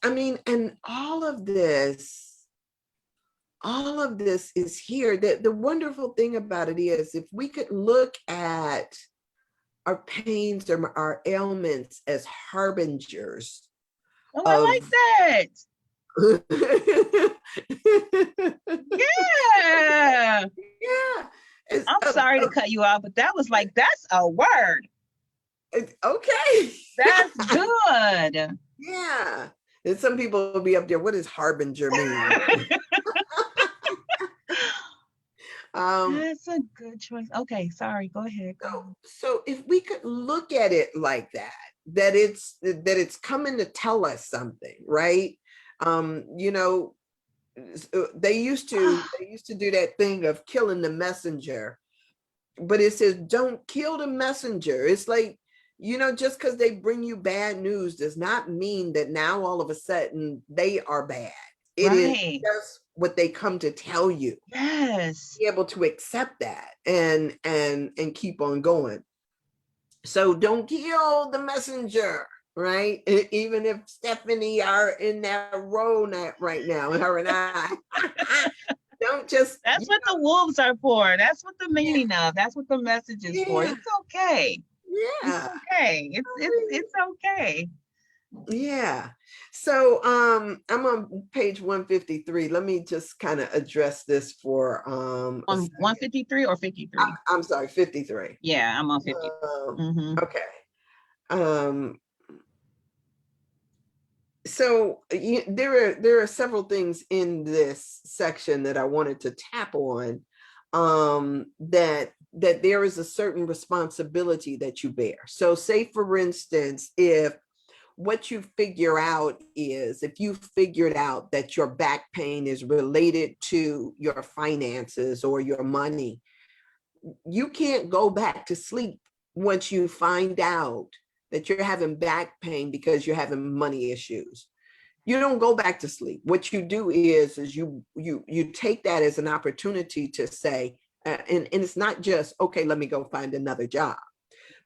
I mean, and all of this is here. The wonderful thing about it is if we could look at our pains or our ailments as harbingers Oh, I like of that. yeah, Yeah. it's I'm sorry to cut you off, but that was like, that's a word. okay. That's good. Yeah. And some people will be up there, what does harbinger mean? Um, That's a good choice. Okay, sorry. Go ahead. Go so, ahead. so if we could look at it like that, that it's coming to tell us something, right? You know, they used to do that thing of killing the messenger, but it says don't kill the messenger. It's like, you know, just because they bring you bad news does not mean that now all of a sudden they are bad. It is Right. just what they come to tell you. Yes. Be able to accept that and keep on going. So don't kill the messenger, right? Even if Stephanie are in that role right now, her and I, don't just, That's what the wolves are for. That's what the meaning of. That's what the message is for. yeah, It's okay. It's yeah, okay. It's okay. yeah. So I'm on page 153. Let me just kind of address this for a On second. 153 or 53? I'm sorry, 53. Yeah, I'm on 50. Mm-hmm. Okay. Um, so there are several things in this section that I wanted to tap on, that there is a certain responsibility that you bear. So say for instance, if what you figure out is if you figured out that your back pain is related to your finances or your money, you can't go back to sleep once you find out that you're having back pain because you're having money issues. You don't go back to sleep. What you do is you take that as an opportunity to say, and it's not just, okay, let me go find another job,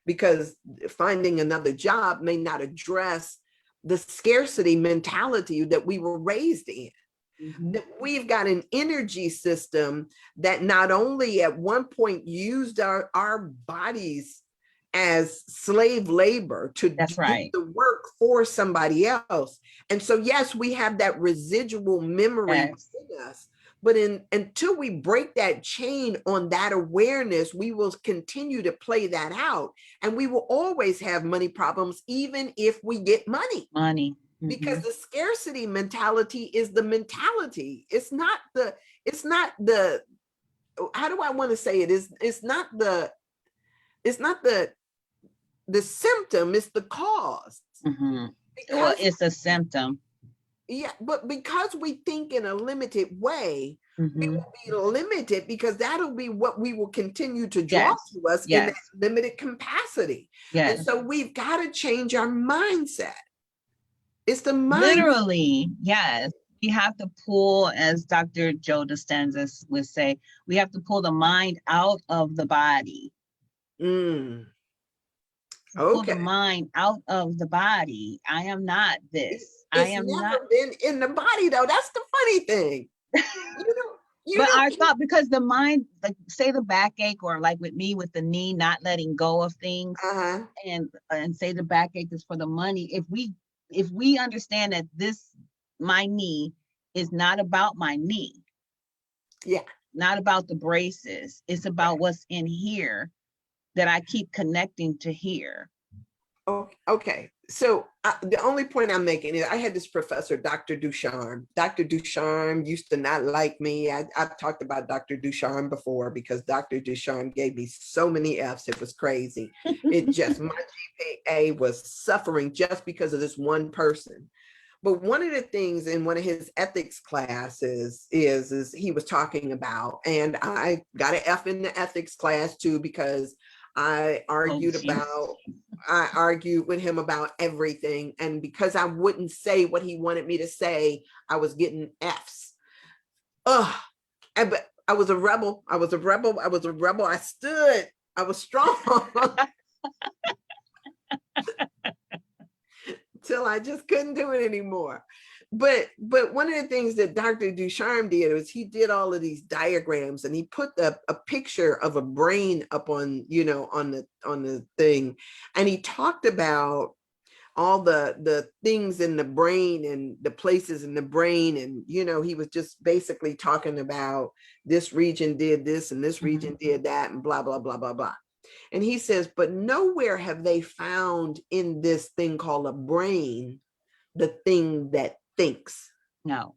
because finding another job may not address the scarcity mentality that we were raised in. Mm-hmm. That we've got an energy system that not only at one point used our bodies as slave labor to That's do right. the work for somebody else. And so, yes, we have that residual memory Yes. within us. But until we break that chain on that awareness, we will continue to play that out. And we will always have money problems, even if we get money, Money. Mm-hmm. because the scarcity mentality is the mentality. It's not the how do I want to say it is it's not the symptom, it's the cause. Mm-hmm. Well, Because it's a symptom. yeah, but because we think in a limited way, we Mm-hmm. will be limited, because that'll be what we will continue to draw Yes. to us in that Yes. limited capacity. And Yes. so we've got to change our mindset. It's the mindset. Literally, yes. We have to pull, as Dr. Joe Dispenza would say, we have to pull the mind out of the body. Mm, Pull the okay. mind out of the body. I am not this. I It's am not. never been in the body though. That's the funny thing. You know, you But know, our thought, because the mind, like say the backache, or like with me with the knee, not letting go of things, uh-huh. and say the backache is for the money. If we understand that this, my knee is not about my knee, Yeah. not about the braces, it's about Right. what's in here that I keep connecting to here. Okay. So the only point I'm making is I had this professor, Dr. Ducharme. Dr. Ducharme used to not like me. I've talked about Dr. Ducharme before because Dr. Ducharme gave me so many F's. It was crazy. It just, my GPA was suffering just because of this one person. But one of the things in one of his ethics classes is he was talking about, and I got an F in the ethics class too, because I argued with him about everything. And because I wouldn't say what he wanted me to say, I was getting F's. Ugh. But I was a rebel. I was a rebel. I was a rebel. I stood. I was strong. Till I just couldn't do it anymore. But one of the things that Dr. Ducharme did was he did all of these diagrams, and he put a picture of a brain up on, on the thing. And he talked about all the things in the brain and the places in the brain. And, he was just basically talking about this region did this and this region did that and blah, blah, blah, blah, blah. And he says, but nowhere have they found in this thing called a brain the thing that thinks. No.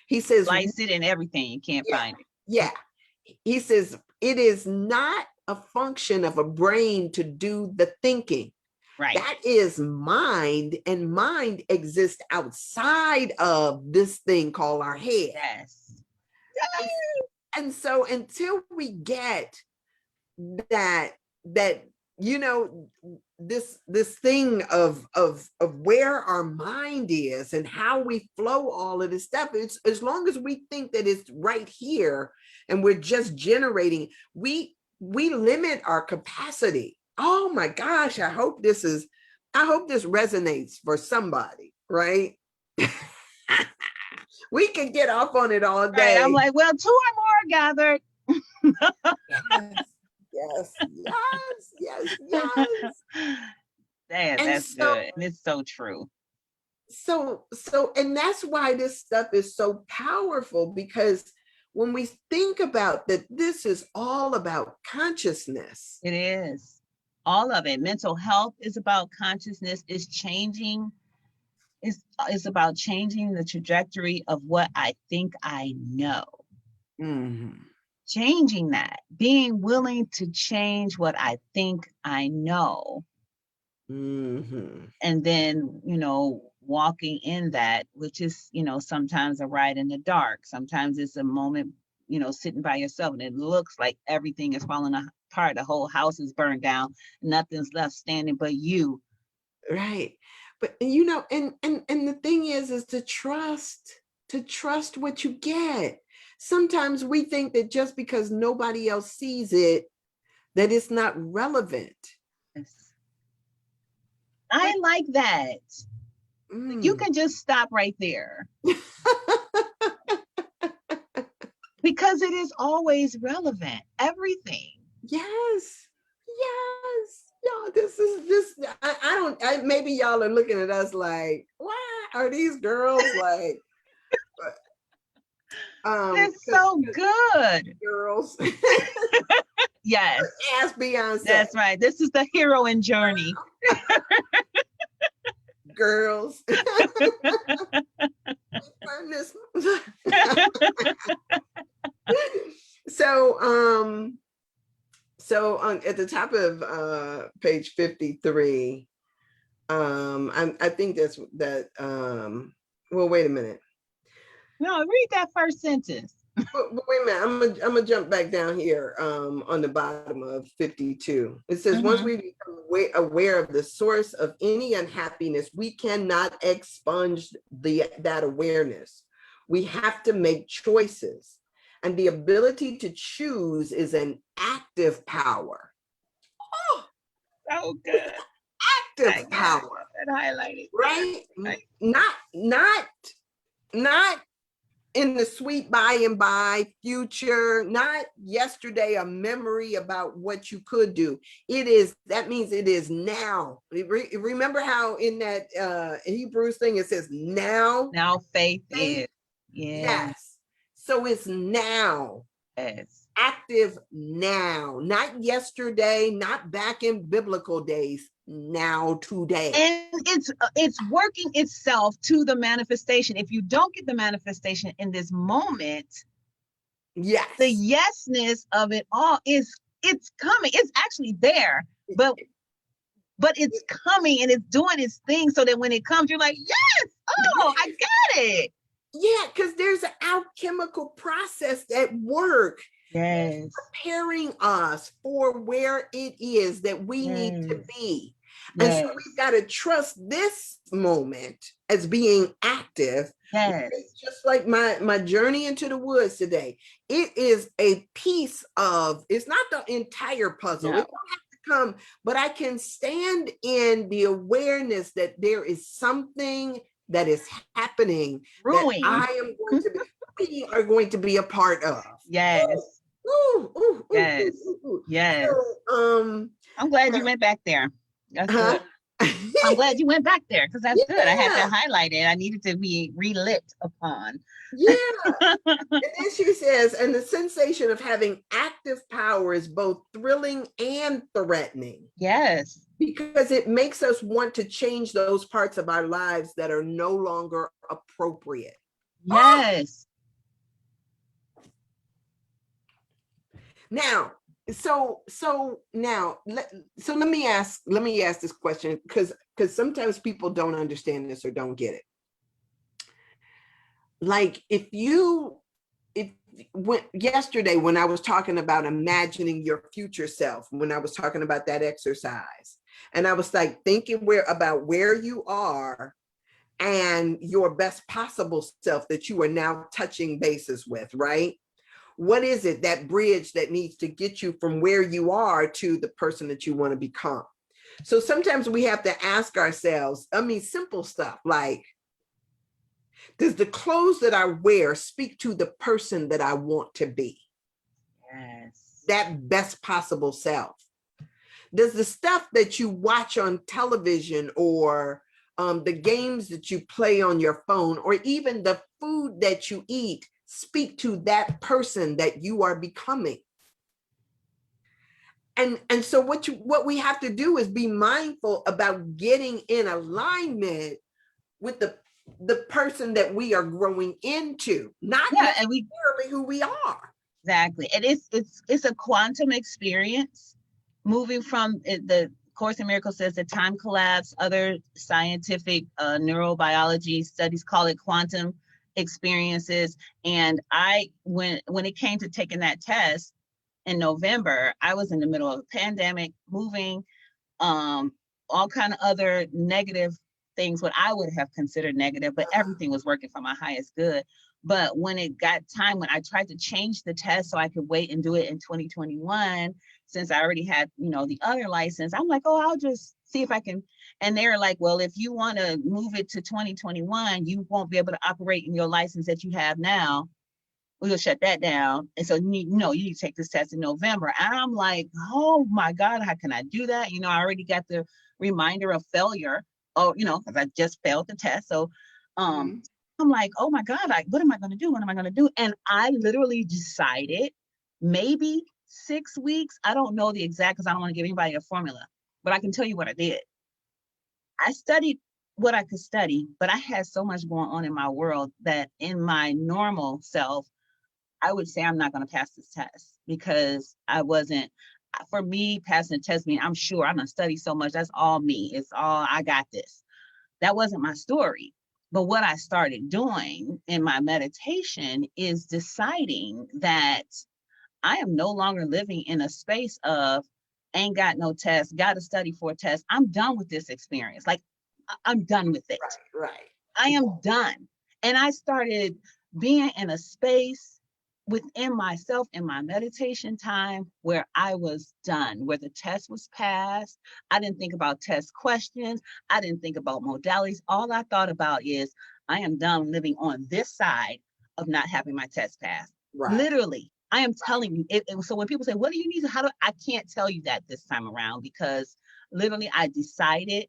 He says, slice it and everything. You can't find it. Yeah. He says, it is not a function of a brain to do the thinking. Right. That is mind, and mind exists outside of this thing called our head. Yes. And so until we get that this thing of where our mind is and how we flow all of this stuff, it's as long as we think that it's right here and we're just generating, we limit our capacity. Oh my gosh, I hope this resonates for somebody, right? We can get off on it all day. Right, I'm like, well, 2 or more gathered. Yes. Damn, that's good. And it's so true. So, and that's why this stuff is so powerful, because when we think about that, this is all about consciousness. It is. All of it. Mental health is about consciousness. It's changing. It's about changing the trajectory of what I think I know. Mm-hmm. Changing that, being willing to change what I think I know. Mm-hmm. And then, walking in that, which is, sometimes a ride in the dark. Sometimes it's a moment, sitting by yourself and it looks like everything is falling apart. The whole house is burned down. Nothing's left standing but you. Right. But, and the thing is to trust what you get. Sometimes we think that just because nobody else sees it, that it's not relevant. Yes. I like that. You can just stop right there. Because it is always relevant. Everything. Yes. Y'all, maybe y'all are looking at us like, why are these girls like, it's so good. Girls. Yes. Ask Beyonce. That's right. This is the heroine journey. Girls. So at the top of page 53, I think that's that. Well, wait a minute. No, read that first sentence. But wait a minute, I'm gonna jump back down here on the bottom of 52. It says, once we become aware of the source of any unhappiness, we cannot expunge that awareness. We have to make choices. And the ability to choose is an active power. Oh, so good. Active power. That highlighted. Right? Not in the sweet by and by future, not yesterday, a memory about what you could do. That means it is now. Remember how in that Hebrews thing, it says now? Now faith is. Yes. So it's now. Yes. Active now, not yesterday, not back in biblical days. now today. And it's working itself to the manifestation. If you don't get the manifestation in this moment, Yes. the yesness of it all it's coming. It's actually there, but it's coming and it's doing its thing, so that when it comes, you're like, yes, oh, I got it. Yeah, because there's an alchemical process at work. Yes. Preparing us for where it is that we need to be. And so we've got to trust this moment as being active. Yes. It's just like my journey into the woods today. It is a piece of, it's not the entire puzzle. No. It don't have to come, but I can stand in the awareness that there is something that is happening Brewing. that we are going to be a part of. Yes. Yes. Yes. So, I'm glad you went back there. That's good. I'm glad you went back there, because that's good. I had that highlighted. I needed to be relit upon. Yeah. And then she says, and the sensation of having active power is both thrilling and threatening. Yes. Because it makes us want to change those parts of our lives that are no longer appropriate. Yes. Now, so let me ask this question, because sometimes people don't understand this or don't get it. Like yesterday when I was talking about imagining your future self, when I was talking about that exercise, and I was like thinking about where you are and your best possible self that you are now touching bases with, right? What is it, that bridge that needs to get you from where you are to the person that you want to become? So sometimes we have to ask ourselves, simple stuff like, does the clothes that I wear speak to the person that I want to be? Yes. That best possible self. Does the stuff that you watch on television, or the games that you play on your phone, or even the food that you eat, speak to that person that you are becoming? And so what we have to do is be mindful about getting in alignment with the person that we are growing into, not necessarily who we are. Exactly. And it's a quantum experience, moving from the Course in Miracles says that time collapse. Other scientific neurobiology studies call it quantum experiences. And when it came to taking that test in November, I was in the middle of a pandemic, moving, all kind of other negative things, what I would have considered negative, but everything was working for my highest good. But when it got time, when I tried to change the test so I could wait and do it in 2021, since I already had, the other license, I'm like, oh, I'll just see if I can. And they're like, well, if you want to move it to 2021, you won't be able to operate in your license that you have now. We'll shut that down. And so you need to take this test in November. And I'm like, oh my God, how can I do that? I already got the reminder of failure. Oh, because I just failed the test. So I'm like, oh my God, what am I going to do? What am I going to do? And I literally decided maybe 6 weeks. I don't know the exact, because I don't want to give anybody a formula, but I can tell you what I did. I studied what I could study, but I had so much going on in my world that in my normal self, I would say I'm not going to pass this test, because for me, passing the test means I'm sure I'm going to study so much. That's all me. It's all, I got this. That wasn't my story. But what I started doing in my meditation is deciding that I am no longer living in a space of ain't got no test, got to study for a test. I'm done with this experience. Like, I'm done with it. Right. I am done. And I started being in a space within myself in my meditation time where I was done, where the test was passed. I didn't think about test questions. I didn't think about modalities. All I thought about is I am done living on this side of not having my test passed. Right. Literally, I am telling you. So when people say, what do you need? I can't tell you that this time around, because literally I decided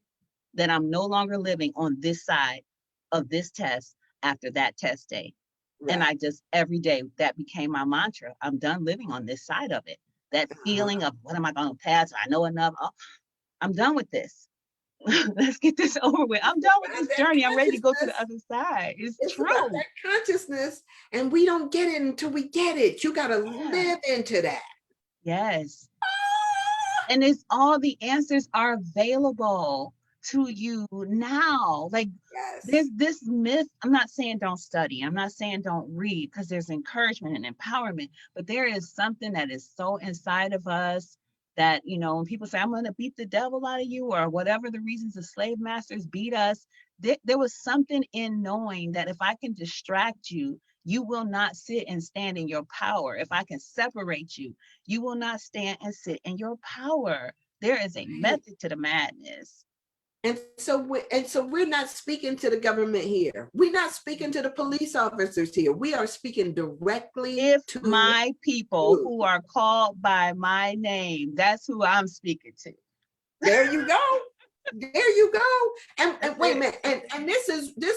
that I'm no longer living on this side of this test after that test day. Right. And I just, every day, that became my mantra. I'm done living on this side of it. That feeling of, what am I going to pass? I know enough. Oh, I'm done with this. Let's get this over with. I'm done with this journey. I'm ready to go to the other side. It's about true. that consciousness, and we don't get it until we get it. You got to Yeah. live into that. Yes. And it's all the answers are available to you now. Like there's Yes. this myth. I'm not saying don't study. I'm not saying don't read, because there's encouragement and empowerment, but there is something that is so inside of us that, when people say, I'm going to beat the devil out of you, or whatever the reasons the slave masters beat us, there was something in knowing that if I can distract you, you will not sit and stand in your power. If I can separate you, you will not stand and sit in your power. There is a Right. method to the madness. And so we're not speaking to the government here. We're not speaking to the police officers here. We are speaking directly If to my people you. who are called by my name, that's who I'm speaking to. There you go. There you go. And That's wait a it. minute. And this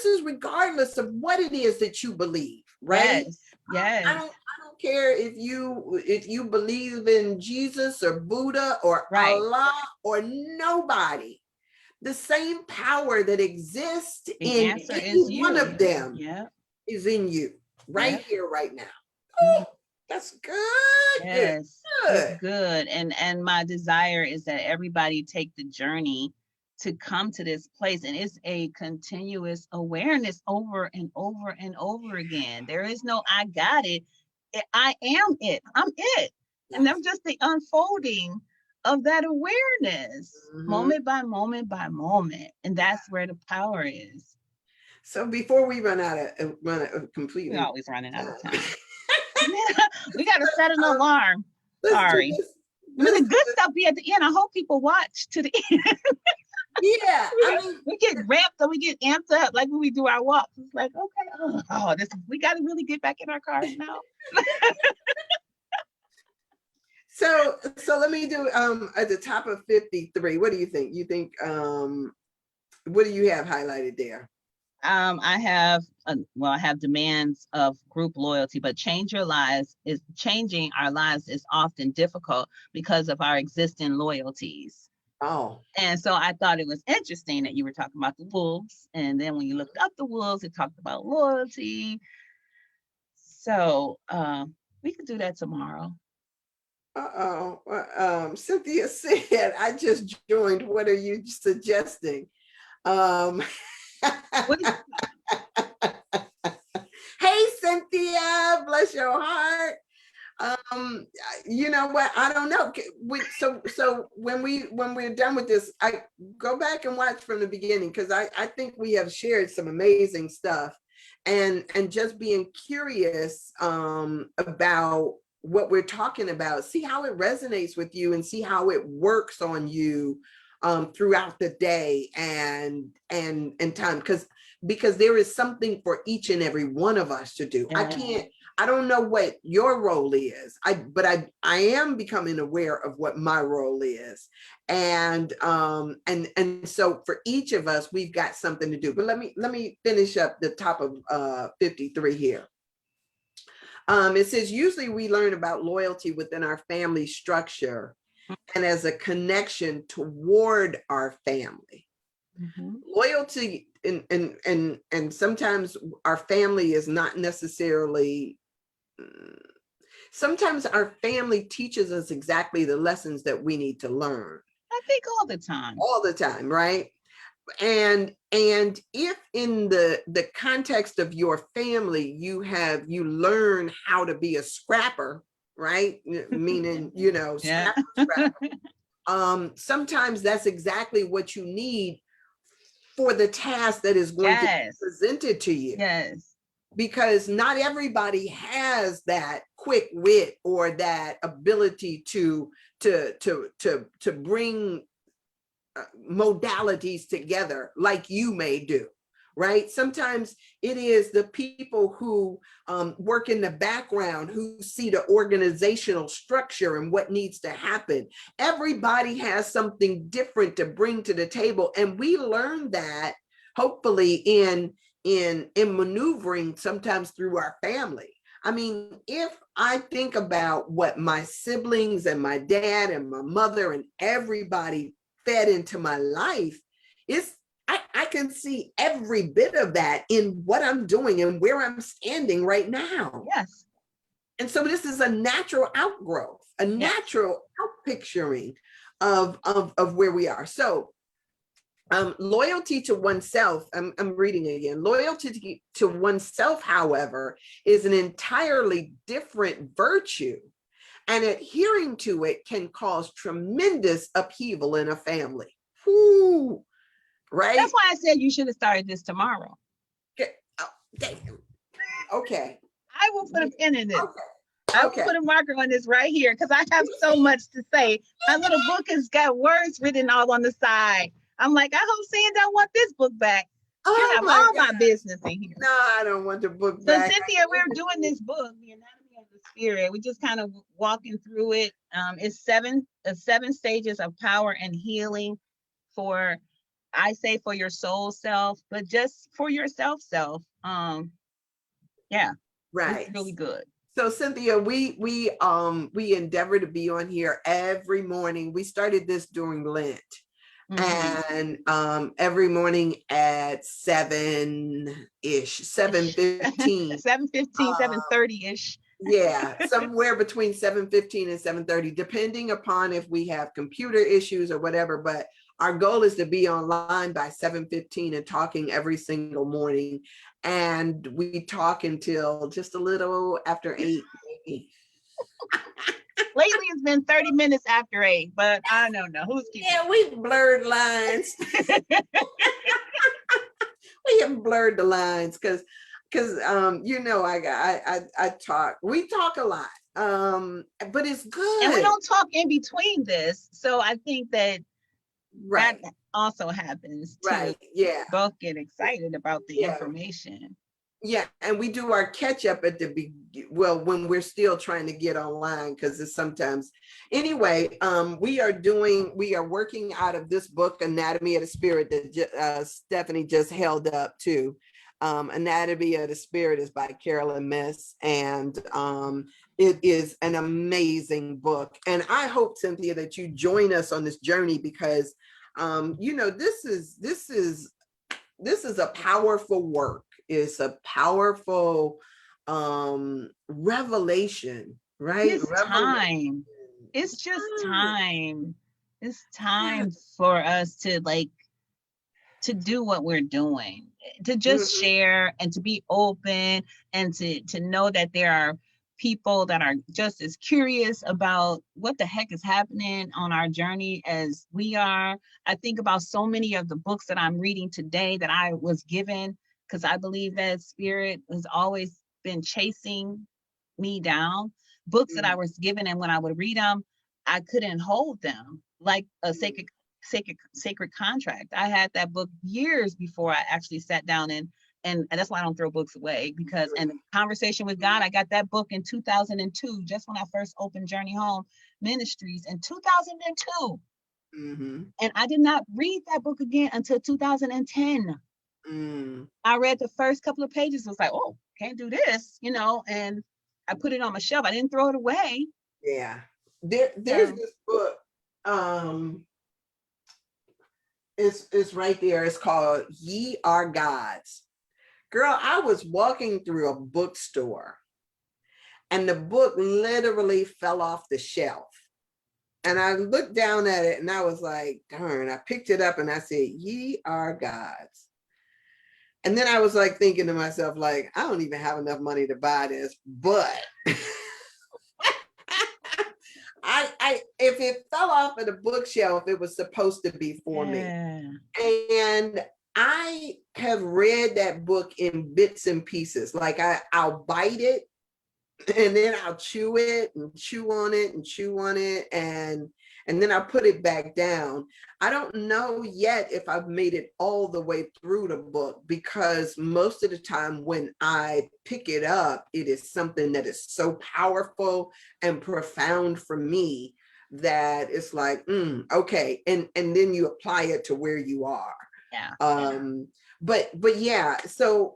is regardless of what it is that you believe, right? Yes. I Yes. don't care if you believe in Jesus or Buddha or Right. Allah or nobody. The same power that exists The in answer any is one you. of them Yeah. is in you, right Yeah. here, right now. Mhm. Oh, that's good. Good. Yes, it's Good. good. And my desire is that everybody take the journey to come to this place. And it's a continuous awareness over and over and over again. There is no I got it. I am it. I'm it. And Yes. I'm just the unfolding of that awareness, Mhm. moment by moment by moment. And that's where the power is. So before we run out of We're completely always running out of time, time. We got to set an um, alarm. let's do Sorry. this. I mean, the Let's do good this. stuff be at the end. I hope people watch to the end. Yeah, I mean, We get ramped up, we get amped up, like when we do our walks. It's like, okay, this we got to really get back in our cars now. so let me do at the top of 53. What do you think? What do you have highlighted there? I have demands of group loyalty, but changing our lives is often difficult because of our existing loyalties. Oh, And so I thought it was interesting that you were talking about the wolves. And then when you looked up the wolves, it talked about loyalty. So we could do that tomorrow. Cynthia said, I just joined. What are you suggesting? Um, What is hey, Cynthia, bless your heart. You know what? I don't know. So when we're done with this, I go back and watch from the beginning, because I think we have shared some amazing stuff, and just being curious about what we're talking about, see how it resonates with you and see how it works on you throughout the day and time, because there is something for each and every one of us to do. yeah. I don't know what your role is. But I am becoming aware of what my role is. And so for each of us, we've got something to do. But let me finish up the top of 53 here. It says, usually we learn about loyalty within our family structure and as a connection toward our family. Mm-hmm. Loyalty and sometimes our family is not necessarily, sometimes our family teaches us exactly the lessons that we need to learn I think all the time, right? And if in the context of your family you learn how to be a scrapper, right, meaning Yeah. scrapper, sometimes that's exactly what you need for the task that is going to be Yes. presented to you. Yes. Because not everybody has that quick wit or that ability to bring modalities together like you may do, right? Sometimes it is the people who work in the background who see the organizational structure and what needs to happen. Everybody has something different to bring to the table, and we learn that hopefully in maneuvering sometimes through our family. I mean, if I think about what my siblings and my dad and my mother and everybody fed into my life, I can see every bit of that in what I'm doing and where I'm standing right now. Yes. And so this is a natural outgrowth, a natural outpicturing of where we are. So loyalty to oneself, I'm reading it again. Loyalty to oneself, however, is an entirely different virtue, and adhering to it can cause tremendous upheaval in a family. Whoo, right? That's why I said you should have started this tomorrow. Okay. Oh, okay. I will put a pin in this. Okay. I will put a marker on this right here because I have so much to say. My little book has got words written all on the side. I'm like, I hope Sandra want this book back. You have all my business in here. No, I don't want the book So back. Cynthia, we're doing this book, The Anatomy of the Spirit. We just kind of walking through it. It's seven stages of power and healing for, I say, for your soul self, but just for yourself. Yeah, Right. it's really good. So Cynthia, we endeavor to be on here every morning. We started this during Lent. And every morning at 7-ish, 7:15. 7:15, 7:30-ish. Yeah, somewhere between 7:15 and 7:30, depending upon if we have computer issues or whatever. But our goal is to be online by 7:15 and talking every single morning. And we talk until just a little after 8, maybe. Lately, it's been 30 minutes after 8, but I don't know who's keeping. Yeah, we blurred lines. We have blurred the lines because you know, I talk. We talk a lot, but it's good. And we don't talk in between this, so I think that that also happens too. Right. Yeah. Both get excited about the information. Yeah, and we do our catch up at when we're still trying to get online, because it's sometimes anyway. We are working out of this book, Anatomy of the Spirit, that Stephanie just held up too. Anatomy of the Spirit is by Carolyn Miss, and it is an amazing book. And I hope, Cynthia, that you join us on this journey, because you know, this is a powerful work. It's a powerful revelation, right? It's time. It's just time. It's time for us to do what we're doing, to just share and to be open, and to know that there are people that are just as curious about what the heck is happening on our journey as we are. I think about so many of the books that I'm reading today that I was given, because I believe that Spirit has always been chasing me down. Books that I was given, and when I would read them, I couldn't hold them, like a sacred contract. I had that book years before I actually sat down and that's why I don't throw books away, because and the Conversation with God, I got that book in 2002, just when I first opened Journey Home Ministries in 2002. And I did not read that book again until 2010. I read the first couple of pages, was like, oh, can't do this, you know, and I put it on my shelf. I didn't throw it away. Yeah. There's this book. It's right there. It's called Ye Are Gods. Girl, I was walking through a bookstore and the book literally fell off the shelf. And I looked down at it and I was like, darn, I picked it up and I said, Ye Are Gods. And then I was like thinking to myself, like, I don't even have enough money to buy this, but if it fell off of the bookshelf, it was supposed to be for me. And I have read that book in bits and pieces. Like I'll bite it and then I'll chew it and chew on it and chew on it. And then I'll put it back down. I don't know yet if I've made it all the way through the book, because most of the time when I pick it up, it is something that is so powerful and profound for me that it's like, okay. And then you apply it to where you are. But yeah, so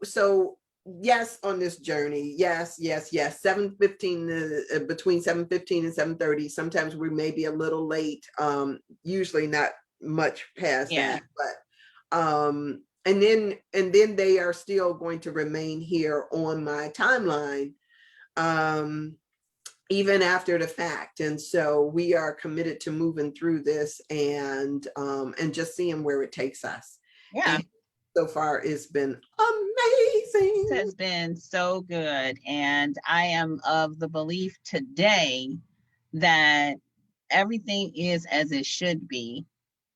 yes, on this journey, yes, 7:15, between 7:15 and 7:30. Sometimes we may be a little late, usually not much past Yeah. that, but and then they are still going to remain here on my timeline even after the fact. And so we are committed to moving through this and just seeing where it takes us. Yeah. And so far it's been This amazing. has been so good. And I am of the belief today that everything is as it should be.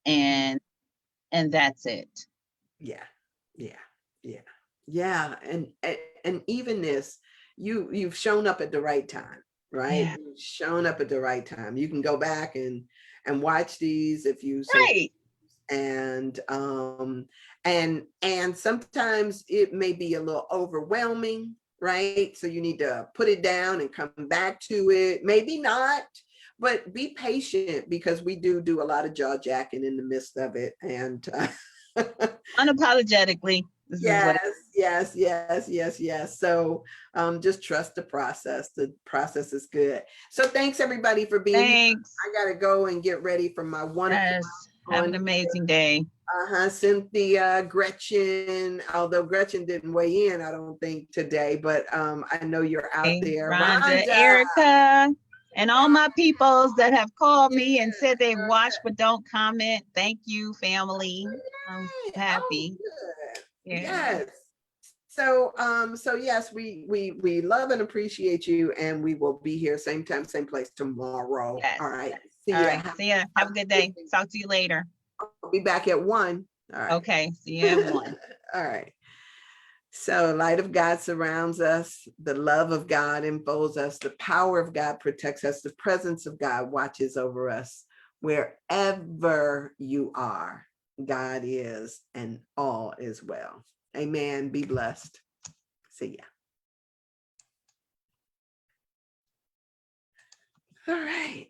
And that's it. Yeah, yeah, yeah, yeah. And even this, you've shown up at the right time, right? Yeah. You've shown up at the right time. You can go back and watch these if you so, Right. and and sometimes it may be a little overwhelming, right? So you need to put it down and come back to it. Maybe not, but be patient, because we do a lot of jaw jacking in the midst of it. And Unapologetically, this is what yes. So just trust the process. The process is good. So thanks everybody for being here. thanks. I gotta go and get ready for my 1 o'clock Yes. Have an on. amazing day. Cynthia, Gretchen, although Gretchen didn't weigh in, I don't think today, but I know you're out Hey, there. Rhonda, Rhonda. Erica, and all my peoples that have called me and said they've watched but don't comment. Thank you, family. I'm happy. Good. Yeah. Yes. So yes, we love and appreciate you, and we will be here same time, same place tomorrow. Yes. All right. All right. See ya. Have a good day. Talk to you later. I'll be back at 1. All right. Okay. See you at 1. All right. So light of God surrounds us. The love of God enfolds us. The power of God protects us. The presence of God watches over us. Wherever you are, God is, and all is well. Amen. Be blessed. See ya. All right.